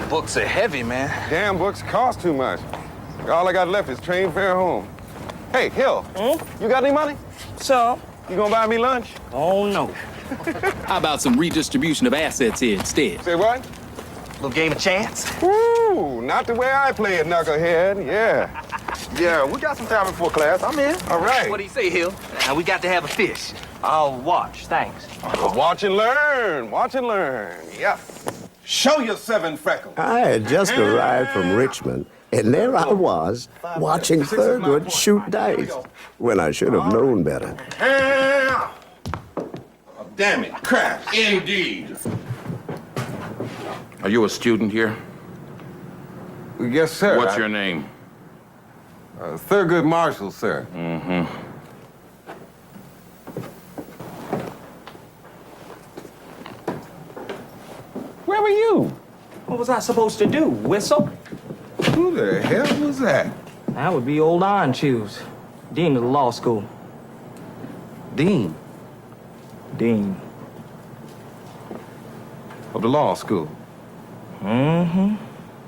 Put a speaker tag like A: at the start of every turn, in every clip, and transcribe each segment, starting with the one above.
A: Books are heavy, man.
B: Damn books cost too much. All I got left is train fare home. Hey, Hill, you got any money?
C: So?
B: You gonna buy me lunch?
C: Oh, no.
D: How about some redistribution of assets here instead?
B: Say what?
C: Little game of chance?
B: Ooh, not the way I play it, knucklehead. Yeah.
A: Yeah, we got some time before class. I'm in.
B: All right.
C: What do you say, Hill? We got to have a fish. I'll watch, thanks.
B: Watch and learn. Watch and learn. Yeah. Show your 7 freckles.
E: I had just arrived from Richmond, and there I was, watching Thurgood shoot dice, when I should have known better.
F: Damn it, crap, indeed. Are you a student here?
B: Yes, sir.
F: What's your name?
B: Thurgood Marshall, sir.
F: Mm-hmm.
B: Where were you?
C: What was I supposed to do? Whistle?
B: Who the hell was that?
C: That would be old Iron Shoes, dean of the law school.
B: Dean
C: Dean.
B: of the law school.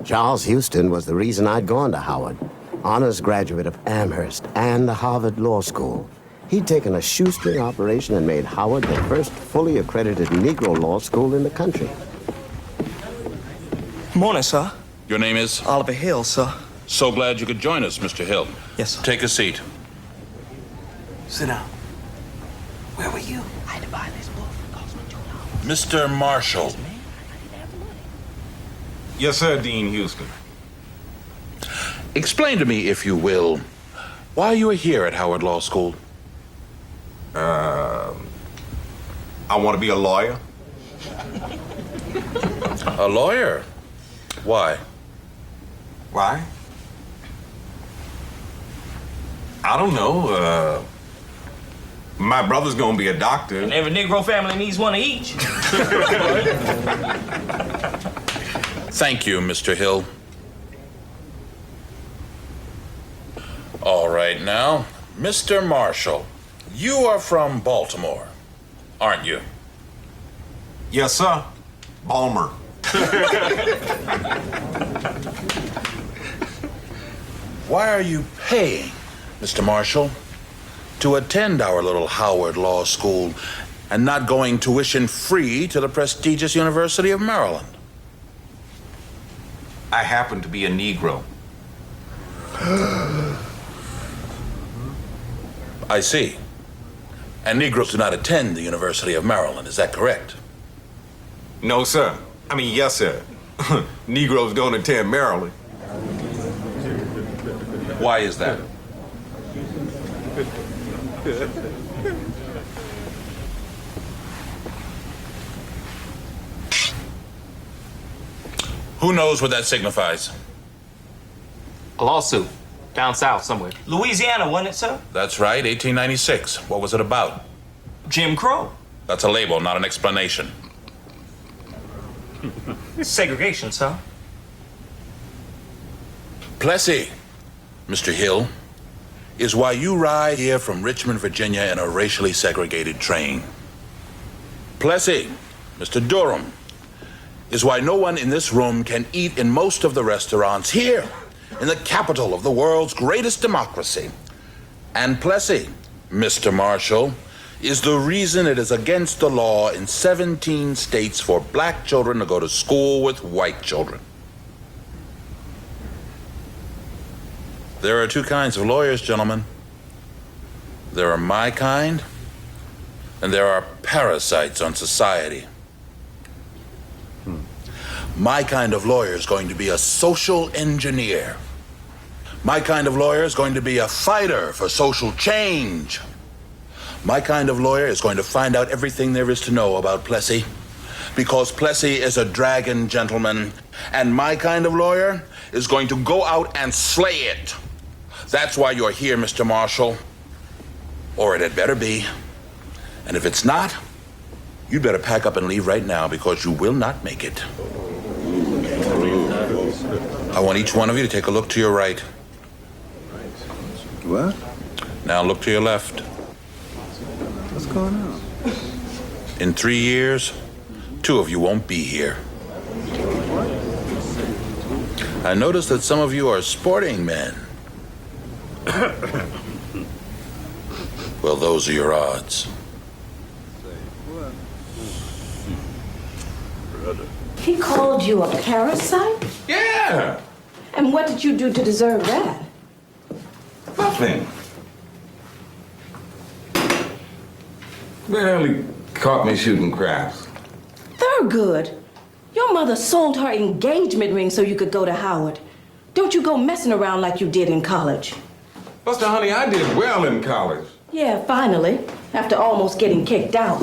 E: Charles Houston was the reason I'd gone to Howard. Honors graduate of Amherst and the Harvard Law School. He'd taken a shoestring operation and made Howard the first fully accredited Negro law school in the country.
C: Morning, sir.
F: Your name is?
C: Oliver Hill, sir.
F: So glad you could join us, Mr. Hill.
C: Yes, sir.
F: Take a seat.
C: Sit down. Where were you? I had to buy this book. It cost me $2.
F: Mr. Marshall.
G: Yes, sir, Dean Houston.
F: Explain to me, if you will, why you are here at Howard Law School.
G: I want to be a lawyer.
F: A lawyer? Why?
G: Why? I don't know. My brother's gonna be a doctor.
C: And every Negro family needs one of each.
F: Thank you, Mr. Hill. All right, now, Mr. Marshall, you are from Baltimore, aren't you?
G: Yes, sir. Balmer.
F: Why are you paying, Mr. Marshall, to attend our little Howard Law School and not going tuition free to the prestigious University of Maryland?
G: I happen to be a Negro.
F: I see. And Negroes do not attend the University of Maryland, is that correct?
G: No, sir. I mean, yes, sir. Negroes don't attend Maryland.
F: Why is that? Who knows what that signifies?
H: A lawsuit. Down south somewhere.
C: Louisiana, wasn't it, sir?
F: That's right, 1896. What was it about?
C: Jim Crow.
F: That's a label, not an explanation.
C: Segregation, sir.
F: Plessy, Mr. Hill, is why you ride here from Richmond, Virginia in a racially segregated train. Plessy, Mr. Durham, is why no one in this room can eat in most of the restaurants here in the capital of the world's greatest democracy. And Plessy, Mr. Marshall, is the reason it is against the law in 17 states for black children to go to school with white children. There are two kinds of lawyers, gentlemen. There are my kind, and there are parasites on society. My kind of lawyer is going to be a social engineer. My kind of lawyer is going to be a fighter for social change. My kind of lawyer is going to find out everything there is to know about Plessy, because Plessy is a dragon gentleman, and my kind of lawyer is going to go out and slay it. That's why you're here, Mr. Marshall. Or it had better be. And if it's not, you'd better pack up and leave right now, because you will not make it. I want each one of you to take a look to your right.
B: What?
F: Now look to your left.
B: What's going on?
F: In 3 years, 2 of you won't be here. I notice that some of you are sporting men. Well, those are your odds.
I: He called you a parasite?
G: Yeah.
I: And what did you do to deserve that?
G: Nothing. Barely caught me shooting craps.
I: Thurgood, your mother sold her engagement ring so you could go to Howard. Don't you go messing around like you did in college.
G: Buster, honey, I did well in college.
I: Yeah, finally, after almost getting kicked out.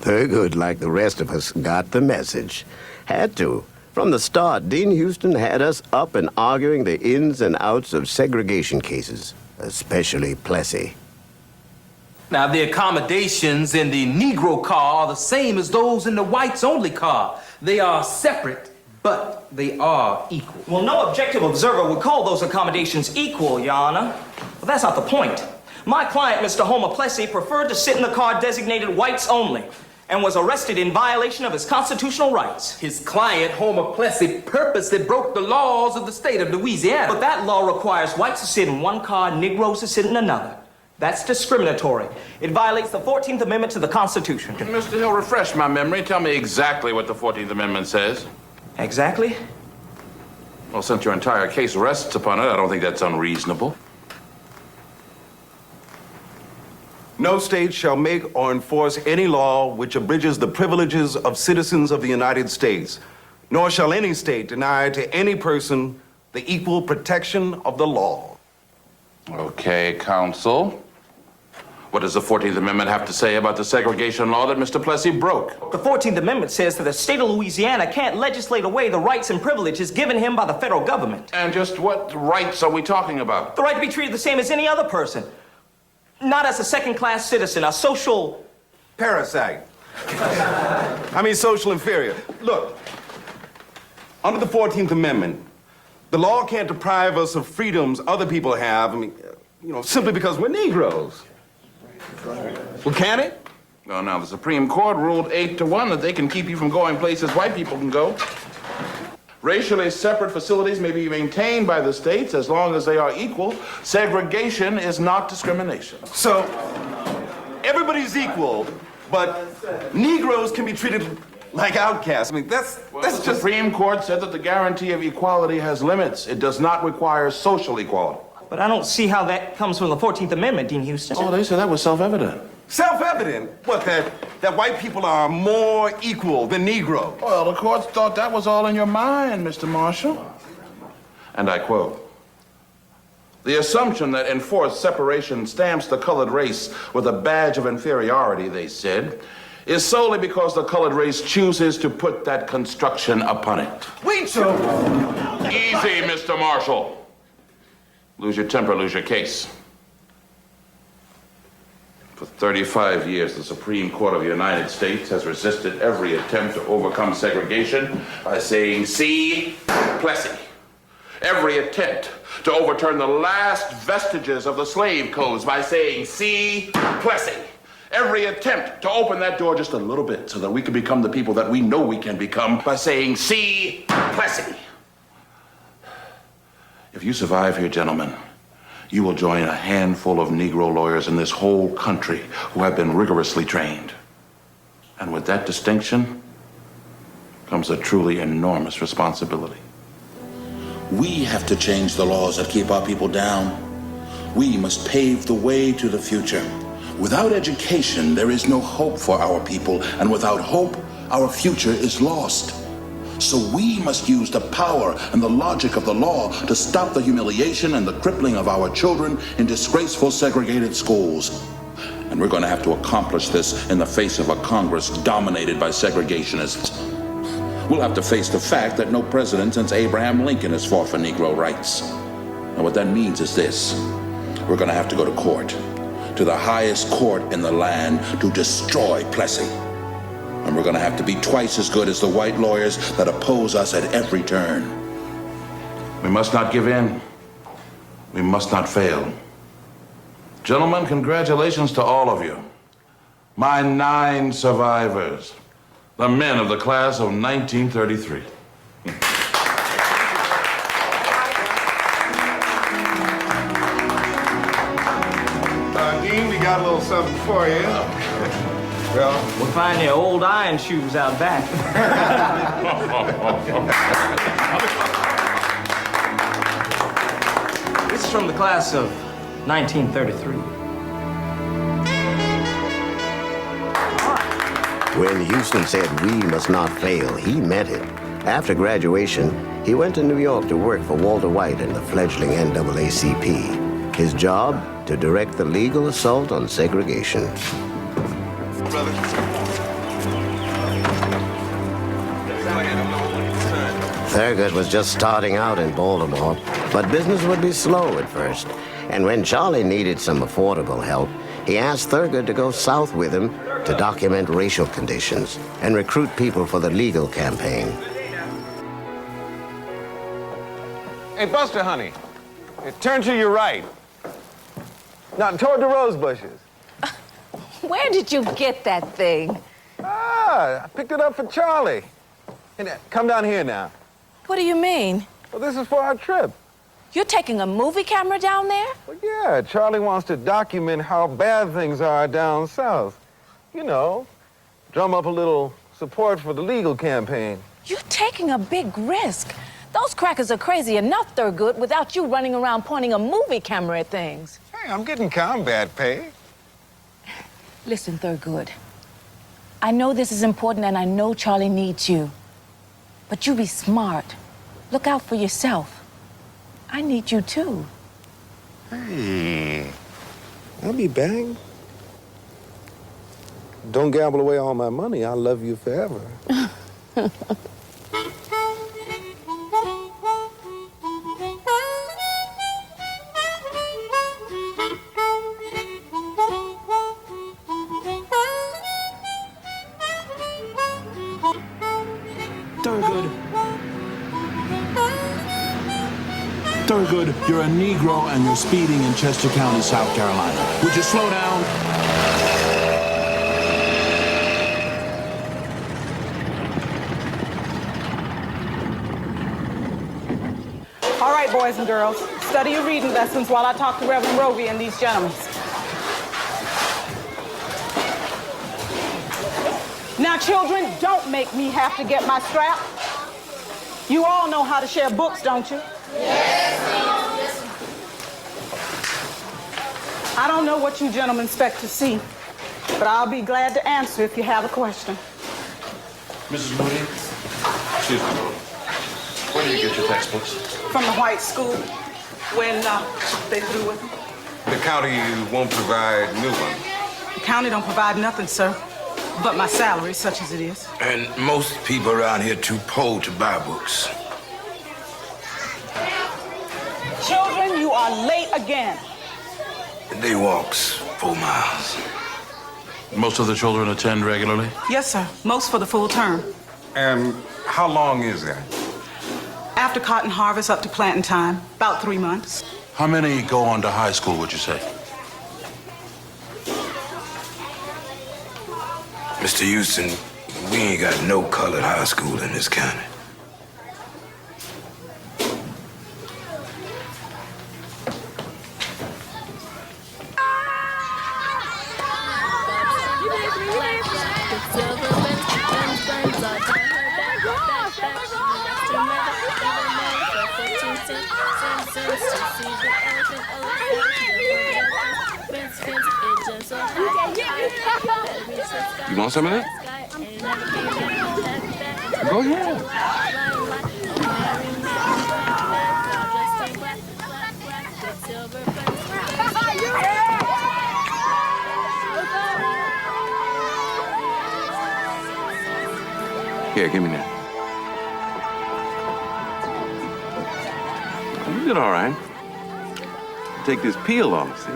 E: Thurgood, like the rest of us, got the message. Had to. From the start, Dean Houston had us up and arguing the ins and outs of segregation cases, especially Plessy.
C: Now, the accommodations in the Negro car are the same as those in the whites-only car. They are separate, but they are equal.
J: Well, no objective observer would call those accommodations equal, Your Honor. But that's not the point. My client, Mr. Homer Plessy, preferred to sit in the car designated whites only and was arrested in violation of his constitutional rights.
C: His client, Homer Plessy, purposely broke the laws of the state of Louisiana.
J: But that law requires whites to sit in one car, Negroes to sit in another. That's discriminatory. It violates the 14th Amendment to the Constitution.
F: Mr. Hill, refresh my memory. Tell me exactly what the 14th Amendment says.
J: Exactly?
F: Well, since your entire case rests upon it, I don't think that's unreasonable.
K: No state shall make or enforce any law which abridges the privileges of citizens of the United States, nor shall any state deny to any person the equal protection of the law.
F: Okay, counsel. What does the 14th Amendment have to say about the segregation law that Mr. Plessy broke?
J: The 14th Amendment says that the state of Louisiana can't legislate away the rights and privileges given him by the federal government.
F: And just what rights are we talking about?
J: The right to be treated the same as any other person. Not as a second-class citizen, a social...
K: Parasite. I mean social inferior. Look, under the 14th Amendment, the law can't deprive us of freedoms other people have, simply because we're Negroes. Well, can it?
F: Well, now, the Supreme Court ruled 8-1 that they can keep you from going places white people can go. Racially separate facilities may be maintained by the states as long as they are equal. Segregation is not discrimination.
K: So, everybody's equal, but Negroes can be treated like outcasts. That's
F: just... The Supreme Court said that the guarantee of equality has limits. It does not require social equality.
J: But I don't see how that comes from the 14th Amendment, Dean Houston.
F: Oh, they said that was self-evident.
K: Self-evident? What, that white people are more equal than Negro?
F: Well, the courts thought that was all in your mind, Mr. Marshall. And I quote, "The assumption that enforced separation stamps the colored race with a badge of inferiority," they said, "is solely because the colored race chooses to put that construction upon it."
K: Wait, so...
F: Easy, Mr. Marshall. Lose your temper, lose your case. For 35 years, the Supreme Court of the United States has resisted every attempt to overcome segregation by saying, "See, Plessy." Every attempt to overturn the last vestiges of the slave codes by saying, "See, Plessy." Every attempt to open that door just a little bit so that we can become the people that we know we can become by saying, "See, Plessy." If you survive here, gentlemen, you will join a handful of Negro lawyers in this whole country who have been rigorously trained. And with that distinction comes a truly enormous responsibility. We have to change the laws that keep our people down. We must pave the way to the future. Without education, there is no hope for our people, and without hope, our future is lost. So we must use the power and the logic of the law to stop the humiliation and the crippling of our children in disgraceful segregated schools. And we're going to have to accomplish this in the face of a Congress dominated by segregationists. We'll have to face the fact that no president since Abraham Lincoln has fought for Negro rights. And what that means is this: we're going to have to go to court, to the highest court in the land, to destroy Plessy. And we're going to have to be twice as good as the white lawyers that oppose us at every turn. We must not give in. We must not fail. Gentlemen, congratulations to all of you. My 9 survivors. the men of the class of 1933.
K: Dean, we got a little something for you. Well,
J: We'll find your old iron shoes out back. This is from the class of 1933.
E: When Houston said we must not fail, he meant it. After graduation, he went to New York to work for Walter White and the fledgling NAACP. His job, to direct the legal assault on segregation. Thurgood was just starting out in Baltimore, but business would be slow at first. And when Charlie needed some affordable help, he asked Thurgood to go south with him to document racial conditions and recruit people for the legal campaign.
B: Hey, Buster, honey. Turn to your right. Now, toward the rose bushes.
L: Where did you get that thing?
B: Ah, I picked it up for Charlie. And come down here now.
L: What do you mean?
B: Well, this is for our trip.
L: You're taking a movie camera down there?
B: Well, yeah, Charlie wants to document how bad things are down south. You know, drum up a little support for the legal campaign.
L: You're taking a big risk. Those crackers are crazy enough, Thurgood, without you running around pointing a movie camera at things.
B: Hey, I'm getting combat pay.
L: Listen, Thurgood. I know this is important and I know Charlie needs you. But you be smart. Look out for yourself. I need you too.
B: Hey, I'll be back. Don't gamble away all my money. I'll love you forever.
M: Thurgood, you're a Negro and you're speeding in Chester County, South Carolina. Would you slow down?
N: All right, boys and girls, study your reading lessons while I talk to Reverend Roby and these gentlemen. Now, children, don't make me have to get my strap. You all know how to share books, don't you? Yes, I don't know what you gentlemen expect to see, but I'll be glad to answer if you have a question.
F: Mrs. Moody? Excuse me. Where do you get your textbooks?
N: From the white school, when they through with them.
B: The county won't provide new ones.
N: The county don't provide nothing, sir, but my salary, such as it is.
O: And most people around here too poor to buy books.
N: Children, you are late again.
O: The day walks 4 miles.
F: Most of the children attend regularly?
N: Yes, sir. Most for the full term.
B: And how long is that?
N: After cotton harvest up to planting time, about 3 months.
F: How many go on to high school, would you say?
O: Mr. Houston, we ain't got no colored high school in this county.
B: You want some of that? Go ahead. Here, give me that. You did all right. Take this peel off, see?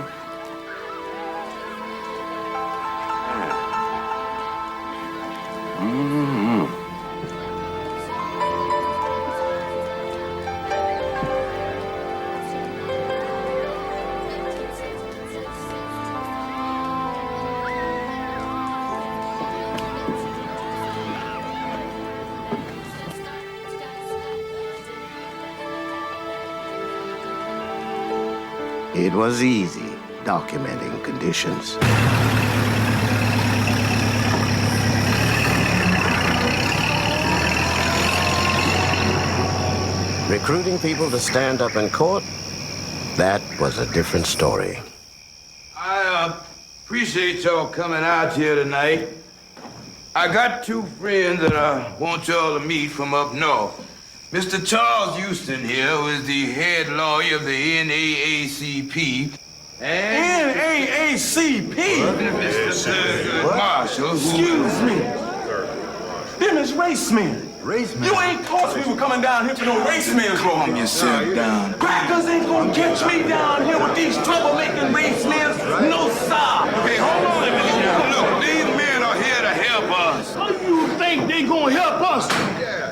E: It was easy documenting conditions. Recruiting people to stand up in court, that was a different story.
O: I appreciate y'all coming out here tonight. I got two friends that I want y'all to meet from up north. Mr. Charles Houston here, who is the head lawyer of the NAACP. And
K: NAACP?
O: Mr. Thurgood Marshall,
K: Excuse me. Them is racemen.
O: Racemen?
K: You ain't taught me we were coming down here for no racemen.
O: Calm yourself down.
K: Crackers ain't gonna catch me down here with these troublemaking racemen. No, sir.
O: Okay, hold on a minute now. Look, these men are here to help us.
M: How do you think they gonna help us?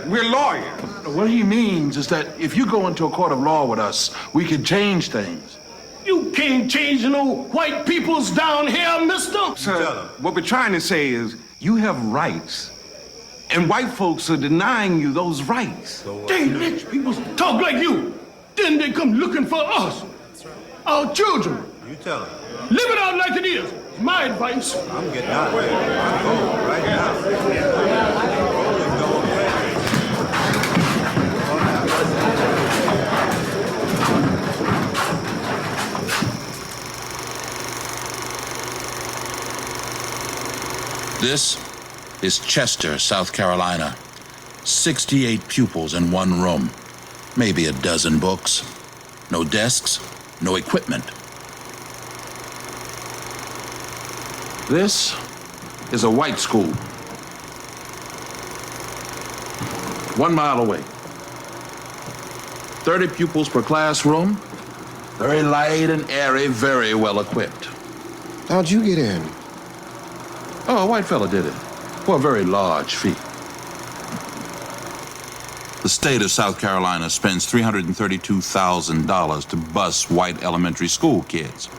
K: We're lawyers.
M: What he means is that if you go into a court of law with us, we can change things. You can't change no white peoples down here, mister.
K: Sir, what we're trying to say is you have rights, and white folks are denying you those rights.
M: They rich people talk like you. Then they come looking for us, our children.
P: You tell them.
M: Live it out like it is. My advice.
P: I'm getting out of here. I'm going right now.
F: This is Chester, South Carolina. 68 pupils in one room. Maybe a dozen books. No desks, no equipment. This is a white school. 1 mile away. 30 pupils per classroom. Very light and airy, very well equipped.
Q: How'd you get in?
F: Oh, a white fella did it, for a very large fee. The state of South Carolina spends $332,000 to bus white elementary school kids.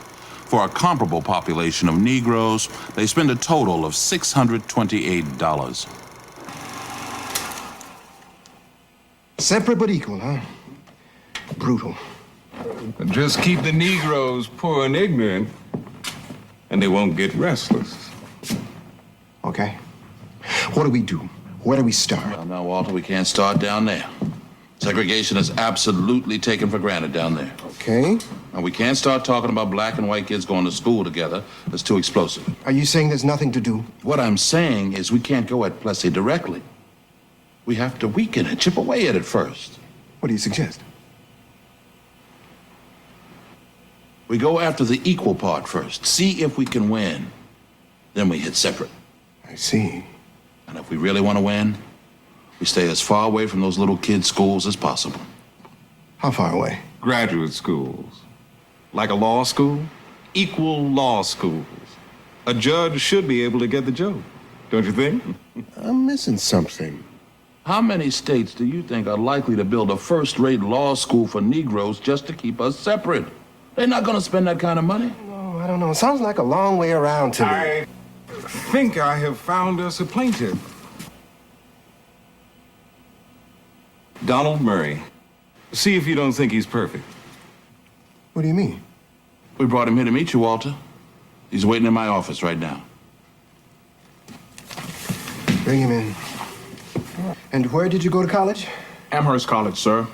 F: For a comparable population of Negroes, they spend a total of $628.
Q: Separate but equal, huh? Brutal.
B: Just keep the Negroes poor and ignorant, and they won't get restless.
Q: Okay. What do we do? Where do we start?
F: Well, now, Walter, we can't start down there. Segregation is absolutely taken for granted down there.
Q: Okay.
F: And we can't start talking about black and white kids going to school together. That's too explosive.
Q: Are you saying there's nothing to do?
F: What I'm saying is we can't go at Plessy directly. We have to weaken it, chip away at it first.
Q: What do you suggest?
F: We go after the equal part first, see if we can win. Then we hit separate.
Q: I see.
F: And if we really want to win, we stay as far away from those little kids' schools as possible.
Q: How far away?
B: Graduate schools. Like a law school? Equal law schools. A judge should be able to get the joke, don't you think?
Q: I'm missing something.
F: How many states do you think are likely to build a first-rate law school for Negroes just to keep us separate? They're not going to spend that kind of money.
Q: Oh, I don't know. It sounds like a long way around to me.
B: I think I have found us a plaintiff. Donald Murray. See if you don't think he's perfect.
Q: What do you mean?
F: We brought him here to meet you, Walter. He's waiting in my office right now.
Q: Bring him in. And where did you go to college?
R: Amherst College, sir.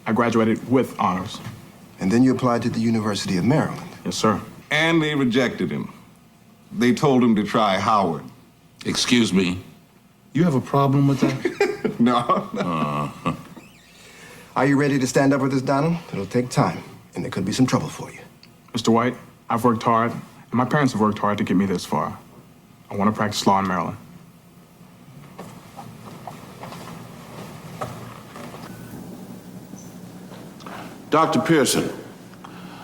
R: I graduated with honors.
Q: And then you applied to the University of Maryland?
R: Yes, sir.
B: And they rejected him. They told him to try Howard.
F: Excuse me. You have a problem with that?
B: No.
Q: Are you ready to stand up with us, Donald? It'll take time, and there could be some trouble for you.
R: Mr. White, I've worked hard, and my parents have worked hard to get me this far. I want to practice law in Maryland.
F: Dr. Pearson,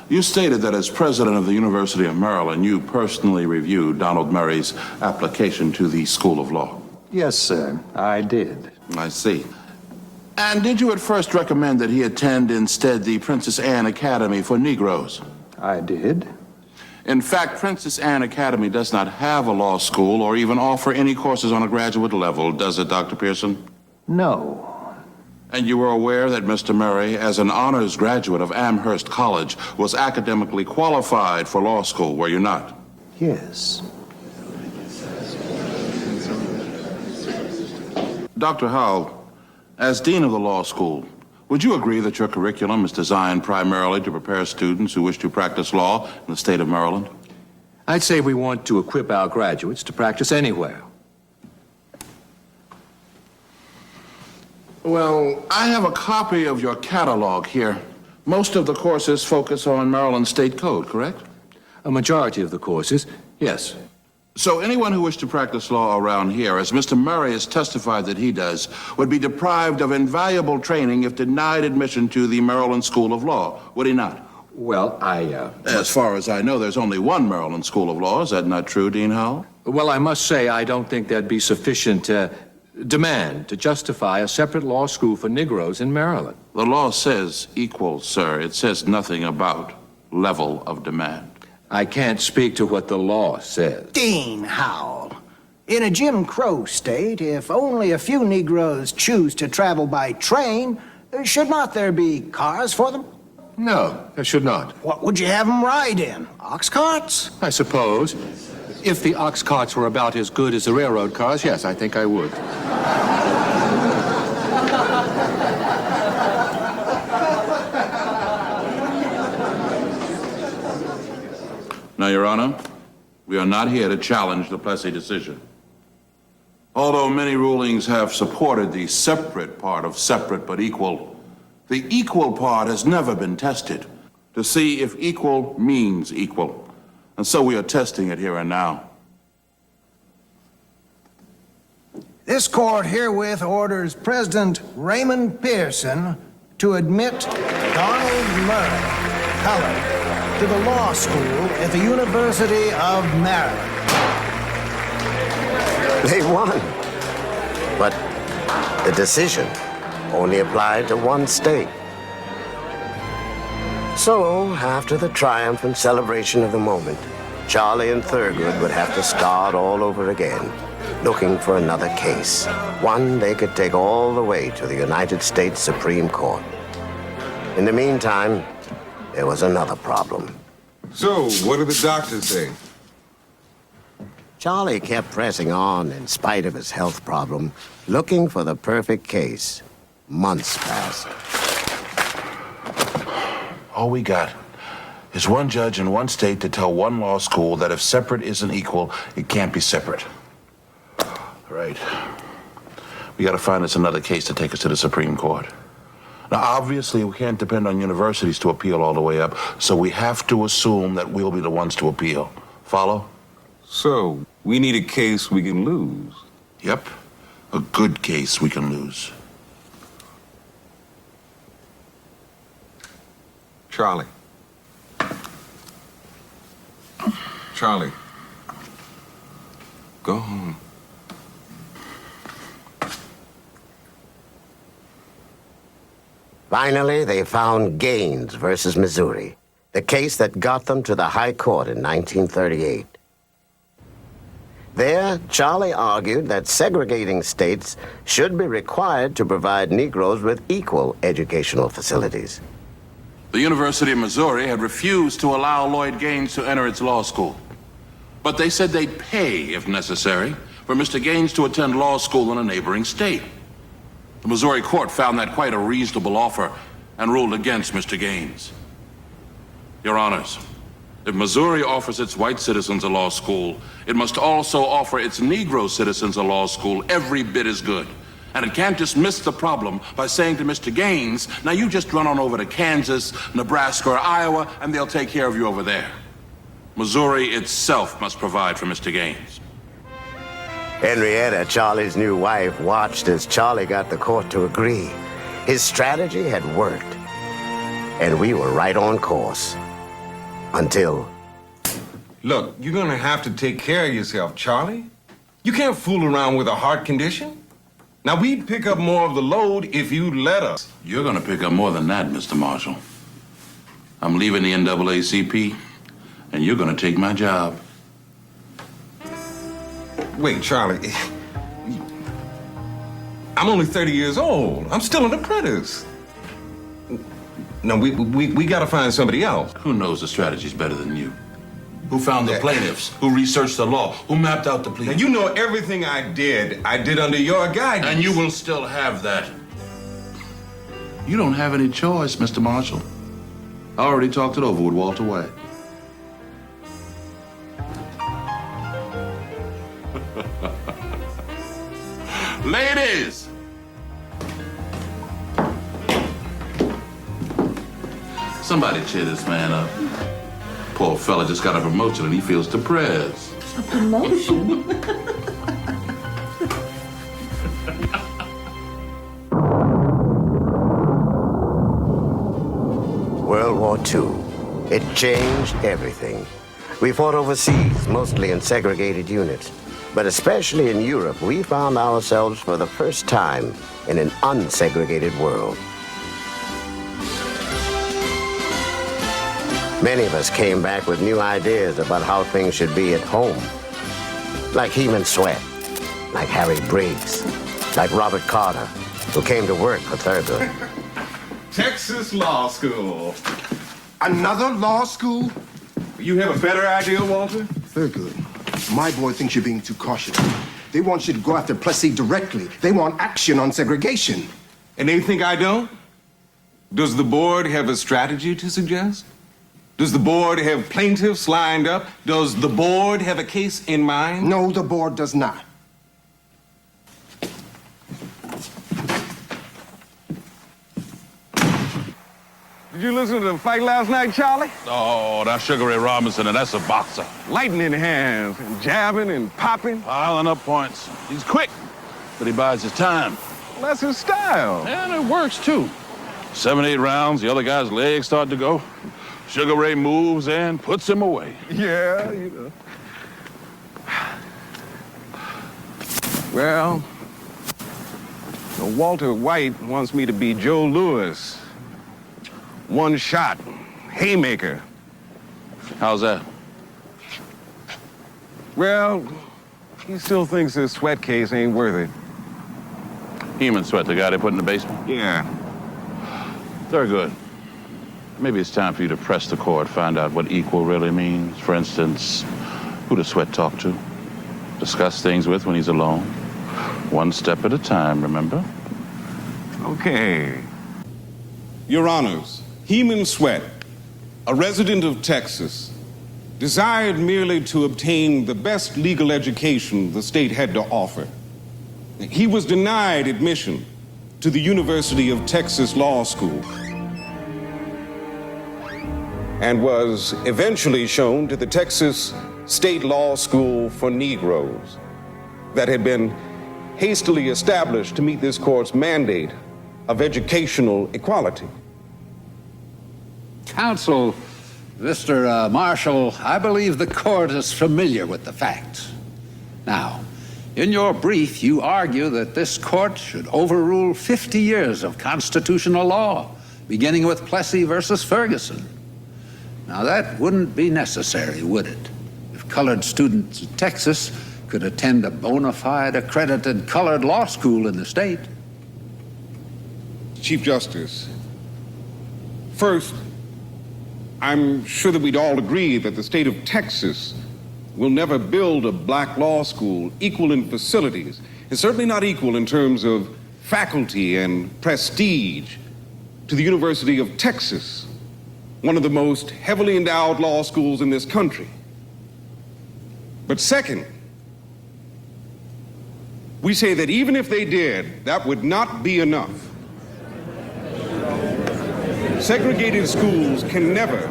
F: you stated that as president of the University of Maryland, you personally reviewed Donald Murray's application to the School of Law.
S: Yes, sir, I did.
F: I see. And did you at first recommend that he attend instead the Princess Anne Academy for Negroes?
S: I did.
F: In fact, Princess Anne Academy does not have a law school or even offer any courses on a graduate level, does it, Dr. Pearson?
S: No.
F: And you were aware that Mr. Murray, as an honors graduate of Amherst College, was academically qualified for law school, were you not?
S: Yes.
F: Dr. Howell, as dean of the law school, would you agree that your curriculum is designed primarily to prepare students who wish to practice law in the state of Maryland?
S: I'd say we want to equip our graduates to practice anywhere.
F: Well, I have a copy of your catalog here. Most of the courses focus on Maryland State Code, correct?
S: A majority of the courses, yes.
F: So anyone who wished to practice law around here, as Mr. Murray has testified that he does, would be deprived of invaluable training if denied admission to the Maryland School of Law, would he not?
S: Well,
F: As far as I know, there's only one Maryland School of Law. Is that not true, Dean Howell?
S: Well, I must say I don't think there'd be sufficient demand to justify a separate law school for Negroes in Maryland.
F: The law says equal, sir. It says nothing about level of demand.
S: I can't speak to what the law says.
T: Dean Howell, in a Jim Crow state, if only a few Negroes choose to travel by train, should not there be cars for them?
S: No, there should not.
T: What would you have them ride in? Ox carts?
S: I suppose. If the ox carts were about as good as the railroad cars, yes, I think I would.
F: Now, Your Honor, we are not here to challenge the Plessy decision. Although many rulings have supported the separate part of separate but equal, the equal part has never been tested to see if equal means equal. And so we are testing it here and now.
T: This court herewith orders President Raymond Pearson to admit Donald Murray, colored, to the law school at the University of Maryland.
E: They won. But the decision only applied to one state. So, after the triumph and celebration of the moment, Charlie and Thurgood would have to start all over again, looking for another case, one they could take all the way to the United States Supreme Court. In the meantime, there was another problem.
B: So, what did the doctor say?
E: Charlie kept pressing on in spite of his health problem, looking for the perfect case. Months passed.
F: All we got is one judge in one state to tell one law school that if separate isn't equal, it can't be separate. Right. We gotta find us another case to take us to the Supreme Court. Now, obviously, we can't depend on universities to appeal all the way up, so we have to assume that we'll be the ones to appeal. Follow?
B: So, we need a case we can lose.
F: Yep. A good case we can lose.
B: Charlie. Charlie. Go home.
E: Finally, they found Gaines versus Missouri, the case that got them to the High Court in 1938. There, Charlie argued that segregating states should be required to provide Negroes with equal educational facilities.
F: The University of Missouri had refused to allow Lloyd Gaines to enter its law school. But they said they'd pay, if necessary, for Mr. Gaines to attend law school in a neighboring state. The Missouri court found that quite a reasonable offer and ruled against Mr. Gaines. Your Honors, if Missouri offers its white citizens a law school, it must also offer its Negro citizens a law school every bit as good. And it can't dismiss the problem by saying to Mr. Gaines, now you just run on over to Kansas, Nebraska, or Iowa, and they'll take care of you over there. Missouri itself must provide for Mr. Gaines.
E: Henrietta, Charlie's new wife, watched as Charlie got the court to agree. His strategy had worked, and we were right on course. Until...
B: Look, you're gonna have to take care of yourself, Charlie. You can't fool around with a heart condition. Now, we'd pick up more of the load if you'd let us.
F: You're gonna pick up more than that, Mr. Marshall. I'm leaving the NAACP, and you're gonna take my job.
B: Wait, Charlie. I'm only 30 years old. I'm still an apprentice. No, we gotta find somebody else.
F: Who knows the strategies better than you? Who found the plaintiffs? Who researched the law? Who mapped out the plea?
B: Now, you know everything I did under your guidance.
F: And you will still have that. You don't have any choice, Mr. Marshall. I already talked it over with Walter White. Ladies! Somebody cheer this man up. Poor fella just got a promotion and he feels depressed.
I: A promotion?
E: World War II. It changed everything. We fought overseas, mostly in segregated units. But especially in Europe, we found ourselves for the first time in an unsegregated world. Many of us came back with new ideas about how things should be at home. Like Heman Sweat, like Harry Briggs, like Robert Carter, who came to work for Thurgood.
B: Texas Law School.
Q: Another law school?
B: You have a better idea, Walter?
Q: Thurgood, my boy thinks you're being too cautious. They want you to go after Plessy directly. They want action on segregation.
B: And they think I don't? Does the board have a strategy to suggest? Does the board have plaintiffs lined up? Does the board have a case in mind?
Q: No, the board does not.
B: Did you listen to the fight last night, Charlie?
F: Oh, that's Sugar Ray Robinson, and that's a boxer.
B: Lightning hands, and jabbing and popping.
F: Piling up points. He's quick, but he buys his time.
B: Well, that's his style.
F: And it works, too. 7, 8 rounds, the other guy's legs start to go. Sugar Ray moves and puts him away.
B: Yeah, you know. Well, Walter White wants me to be Joe Louis. One shot, haymaker.
F: How's that?
B: Well, he still thinks his Sweat case ain't worth it.
F: Heman Sweat, the guy they put in the basement?
B: Yeah.
F: Thurgood. Maybe it's time for you to press the court, find out what equal really means. For instance, who does Sweat talk to? Discuss things with when he's alone. One step at a time, remember?
B: Okay. Your Honors, Heman Sweat, a resident of Texas, desired merely to obtain the best legal education the state had to offer. He was denied admission to the University of Texas Law School and was eventually shown to the Texas State Law School for Negroes that had been hastily established to meet this court's mandate of educational equality.
U: Counsel, Mr. Marshall, I believe the court is familiar with the facts. Now, in your brief, you argue that this court should overrule 50 years of constitutional law, beginning with Plessy versus Ferguson. Now, that wouldn't be necessary, would it? If colored students in Texas could attend a bona fide, accredited colored law school in the state.
B: Chief Justice, first, I'm sure that we'd all agree that the state of Texas will never build a black law school equal in facilities, and certainly not equal in terms of faculty and prestige to the University of Texas, one of the most heavily endowed law schools in this country. But second, we say that even if they did, that would not be enough. Segregated schools can never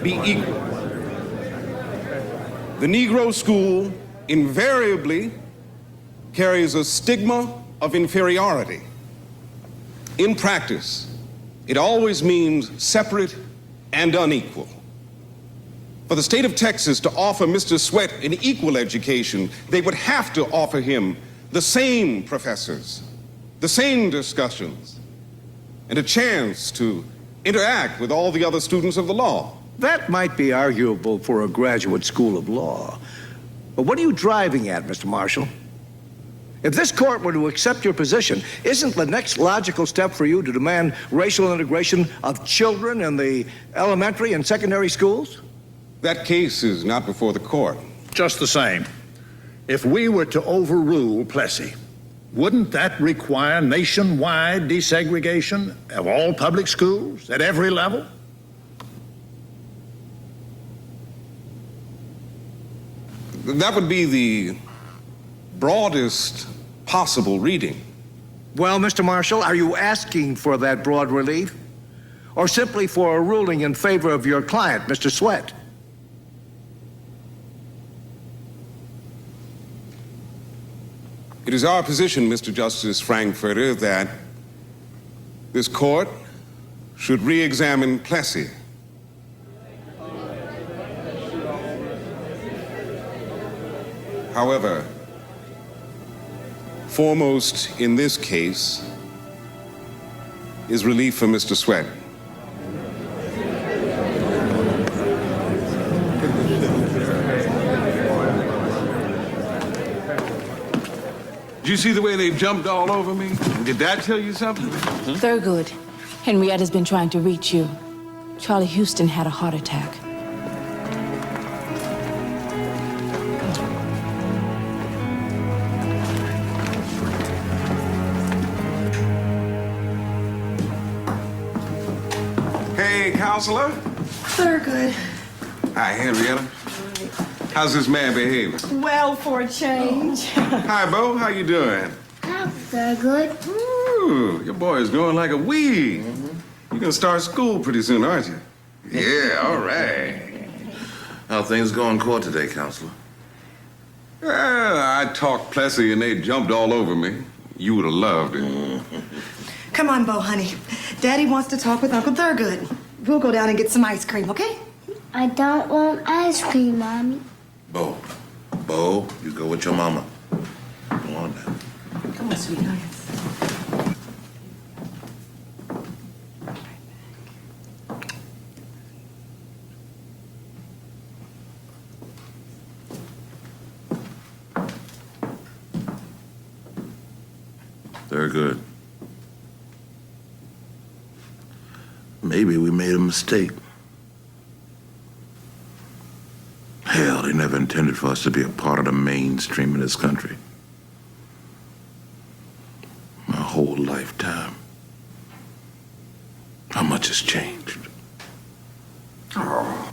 B: be equal. The Negro school invariably carries a stigma of inferiority. In practice, it always means separate and unequal. For the state of Texas to offer Mr. Sweat an equal education, they would have to offer him the same professors, the same discussions, and a chance to interact with all the other students of the law.
T: That might be arguable for a graduate school of law. But what are you driving at, Mr. Marshall?
D: If this court were to accept your position, isn't the next logical step for you to demand racial integration of children in the elementary and secondary schools?
B: That case is not before the court.
V: Just the same, if we were to overrule Plessy, wouldn't that require nationwide desegregation of all public schools at every level?
B: That would be the broadest possible reading.
D: Well, Mr. Marshall, are you asking for that broad relief? Or simply for a ruling in favor of your client, Mr. Sweat?
B: It is our position, Mr. Justice Frankfurter, that this court should re-examine Plessy. However, foremost in this case is relief for Mr. Sweat.
K: Did you see the way they jumped all over me? Did that tell you something?
L: Thurgood, Henrietta's been trying to reach you. Charlie Houston had a heart attack.
B: Hey, counselor.
W: Thurgood.
B: Hi, Henrietta. How's this man behaving?
W: Well, for a change.
B: Hi, Bo. How you doing?
W: I'm Thurgood.
B: Ooh, your boy is growing like a weed. You're gonna start school pretty soon, aren't you?
F: Yeah, all right. How things go in court today, counselor?
B: Well, I talked Plessy and they jumped all over me. You would have loved it.
W: Come on, Bo, honey. Daddy wants to talk with Uncle Thurgood. We'll go down and get some ice cream, okay?
X: I don't want ice cream, Mommy.
F: Bo, you go with your mama. Go on now.
W: Come on, sweetheart.
F: Very good. Maybe we made a mistake. Hell, they never intended for us to be a part of the mainstream in this country. My whole lifetime. How much has changed?
B: Oh.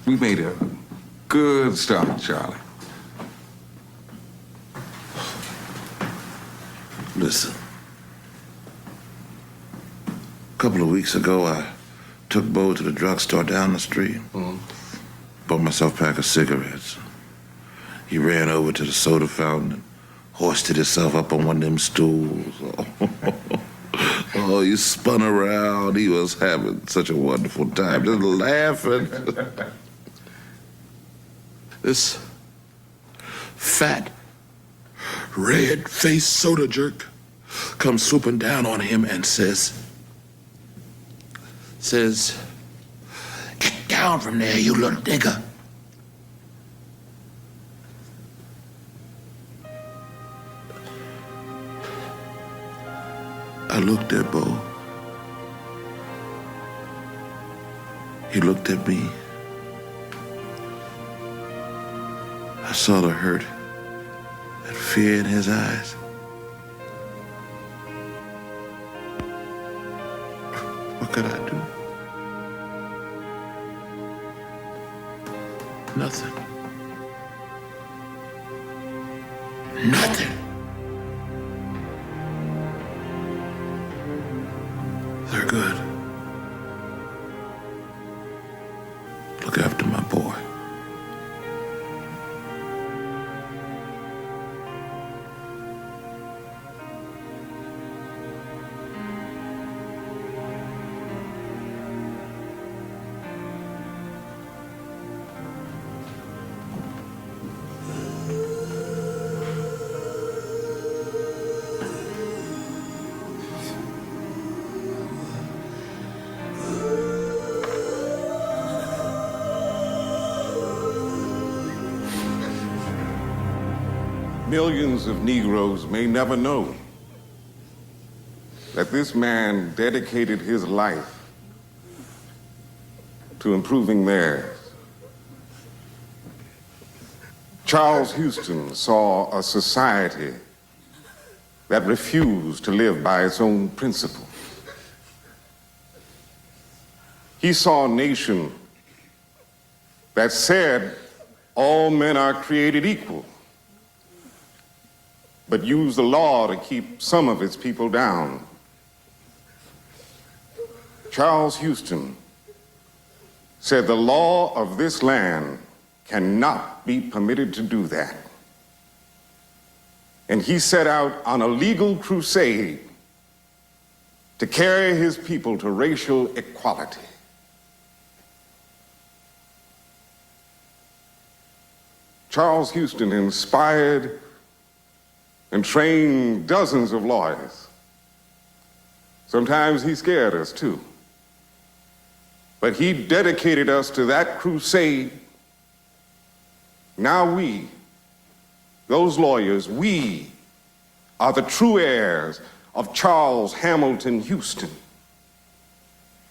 B: We made a good start, Charlie.
F: Listen. A couple of weeks ago, I took Bo to the drugstore down the street. Bought myself a pack of cigarettes. He ran over to the soda fountain and hoisted himself up on one of them stools. Oh, he spun around. He was having such a wonderful time, just laughing. This fat, red-faced soda jerk comes swooping down on him and says, "Get down from there, you little nigger." I looked at Bo. He looked at me. I saw the hurt and fear in his eyes. What could I do? Nothing. Nothing. They're good. Look after my boy.
B: millions of Negroes may never know that this man dedicated his life to improving theirs. Charles Houston saw a society that refused to live by its own principles. He saw a nation that said all men are created equal, but used the law to keep some of its people down. Charles Houston said the law of this land cannot be permitted to do that. And he set out on a legal crusade to carry his people to racial equality. Charles Houston inspired and trained dozens of lawyers. Sometimes he scared us too. But he dedicated us to that crusade. Now we, those lawyers, we are the true heirs of Charles Hamilton Houston.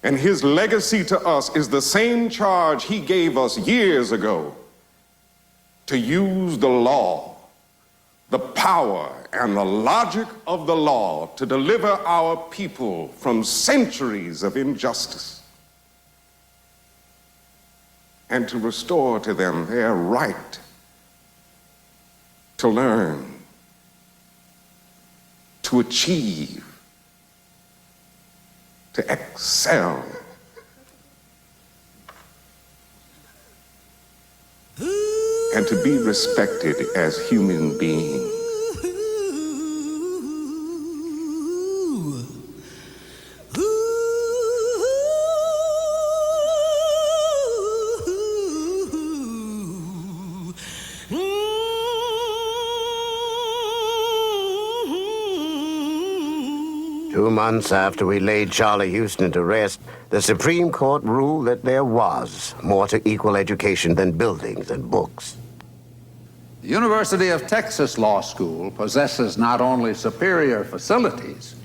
B: And his legacy to us is the same charge he gave us years ago: to use the law, the power and the logic of the law to deliver our people from centuries of injustice and to restore to them their right to learn, to achieve, to excel. And to be respected as human beings.
E: Two months after we laid Charlie Houston to rest, the Supreme Court ruled that there was more to equal education than buildings and books.
U: The University of Texas Law School possesses not only superior facilities,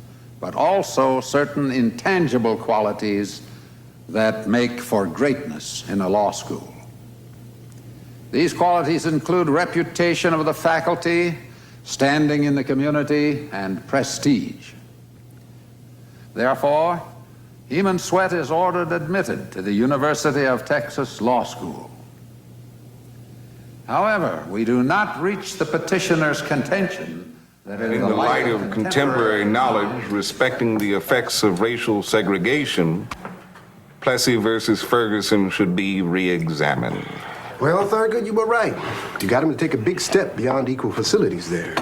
U: but also certain intangible qualities that make for greatness in a law school. These qualities include reputation of the faculty, standing in the community, and prestige. Therefore, Heman Sweat is ordered admitted to the University of Texas Law School. However, we do not reach the petitioner's contention that
B: in the light of contemporary knowledge respecting the effects of racial segregation, Plessy versus Ferguson should be re-examined.
Q: Well, Thurgood, you were right. You got him to take a big step beyond equal facilities there.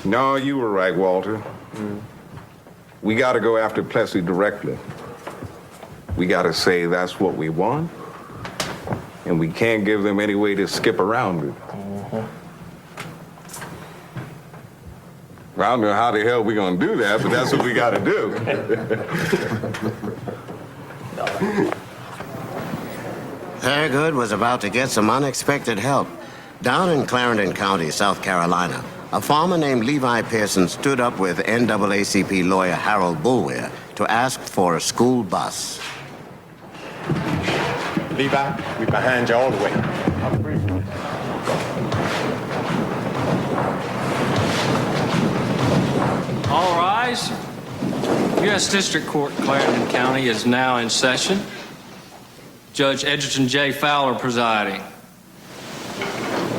B: No, you were right, Walter. We got to go after Plessy directly. We got to say that's what we want, and we can't give them any way to skip around it. Well, I don't know how the hell we're going to do that, but that's what we got to do.
E: Thurgood was about to get some unexpected help. Down in Clarendon County, South Carolina, a farmer named Levi Pearson stood up with NAACP lawyer Harold Boulware to ask for a school bus.
A: Levi, we're behind you all the way.
C: All rise. U.S. District Court, Clarendon County is now in session. Judge Edgerton J. Fowler presiding.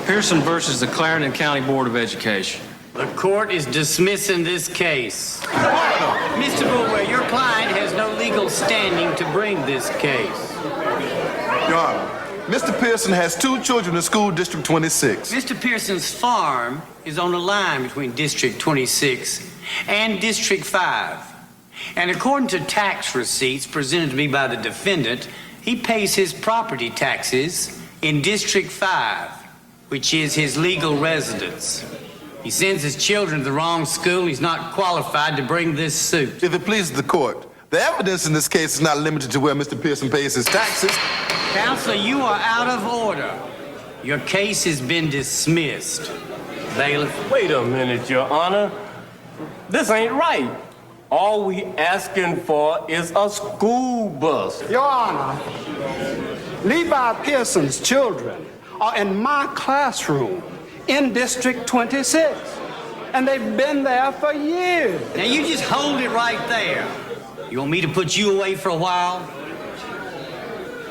C: Pearson versus the Clarendon County Board of Education.
G: The court is dismissing this case. Mr. Boulware, your client has no legal standing to bring this case.
H: Your Honor, Mr. Pearson has two children in school District 26.
G: Mr. Pearson's farm is on the line between District 26 and District 5. And according to tax receipts presented to me by the defendant, he pays his property taxes in District 5, which is his legal residence. He sends his children to the wrong school. He's not qualified to bring this suit.
H: If it pleases the court, the evidence in this case is not limited to where Mr. Pearson pays his taxes.
G: Counselor, you are out of order. Your case has been dismissed. Bailiff.
J: Wait a minute, Your Honor. This ain't right. All we asking for is a school bus.
M: Your Honor, Levi Pearson's children are in my classroom in District 26, and they've been there for years.
G: Now you just hold it right there. You want me to put you away for a while?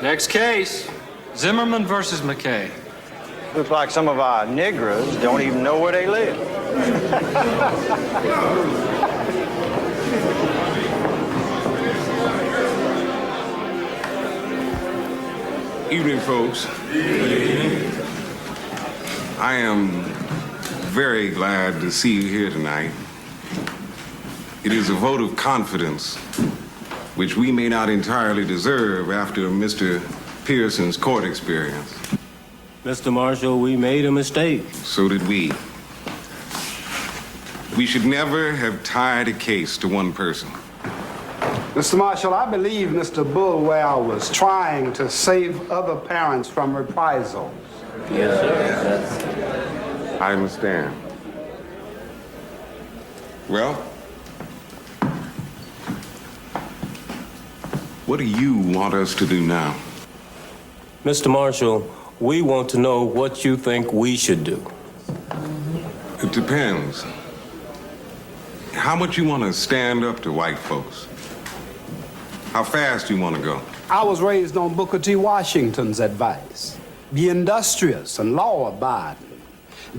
C: Next case, Zimmerman versus McKay.
N: Looks like some of our Negroes don't even know where they live.
B: Evening, folks. I am very glad to see you here tonight. It is a vote of confidence, which we may not entirely deserve after Mr. Pearson's court experience.
J: Mr. Marshall, we made a mistake.
B: So did we. We should never have tied a case to one person.
M: Mr. Marshall, I believe Mr. Bulwell was trying to save other parents from reprisals.
J: Yes, sir.
B: I understand. Well, what do you want us to do now?
J: Mr. Marshall, we want to know what you think we should do.
B: It depends. How much you want to stand up to white folks? How fast you want to go?
M: I was raised on Booker T. Washington's advice. Be industrious and law-abiding.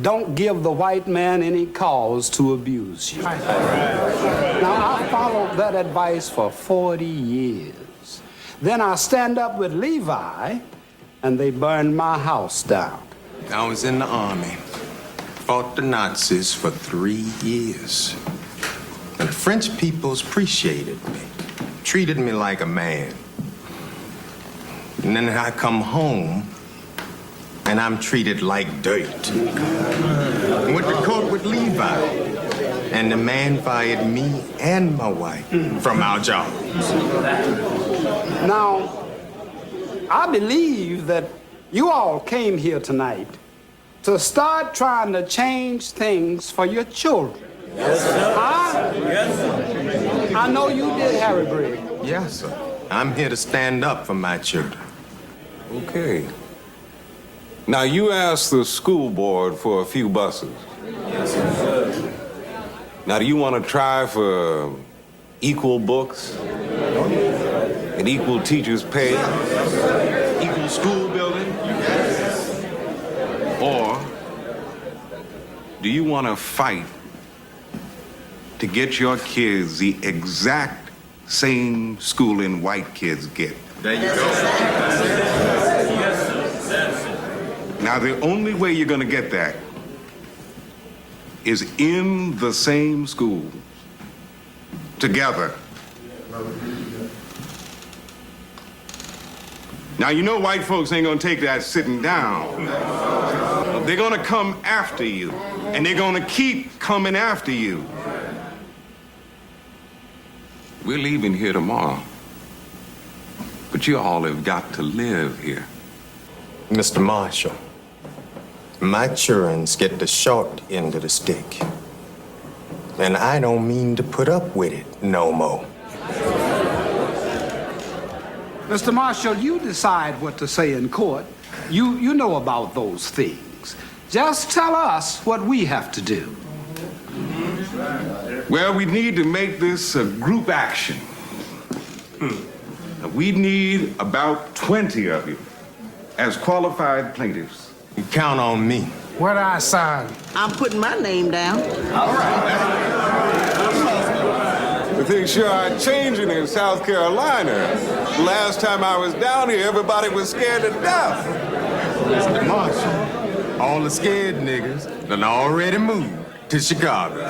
M: Don't give the white man any cause to abuse you. Now, I followed that advice for 40 years. Then I stand up with Levi, and they burned my house down.
O: I was in the army, fought the Nazis for 3 years. And the French peoples appreciated me, treated me like a man. And then I come home, and I'm treated like dirt. Went to court with Levi, and the man fired me and my wife from our jobs.
M: Now, I believe that you all came here tonight to start trying to change things for your children.
O: Yes, sir.
M: Yes. I know you did, Harry Briggs.
O: Yes, sir. I'm here to stand up for my children.
B: Okay. Now, you asked the school board for a few buses.
O: Yes, sir.
B: Now, do you want to try for equal books and equal teachers' pay, equal school building? Or do you want to fight to get your kids the exact same schooling white kids get?
O: There you go.
B: Now, the only way you're going to get that is in the same school, together. Now, you know white folks ain't going to take that sitting down. They're going to come after you, and they're going to keep coming after you. We're leaving here tomorrow, but you all have got to live here.
O: Mr. Marshall, my children get the short end of the stick. And I don't mean to put up with it no more.
M: Mr. Marshall, you decide what to say in court. You know about those things. Just tell us what we have to do.
B: Well, we need to make this a group action. We need about 20 of you as qualified plaintiffs.
O: You count on me.
T: Where do I sign?
Y: I'm putting my name down.
B: All right. Things sure are changing in South Carolina. Last time I was down here, everybody was scared to death.
O: Mr. Marshall, all the scared niggas done already moved to Chicago.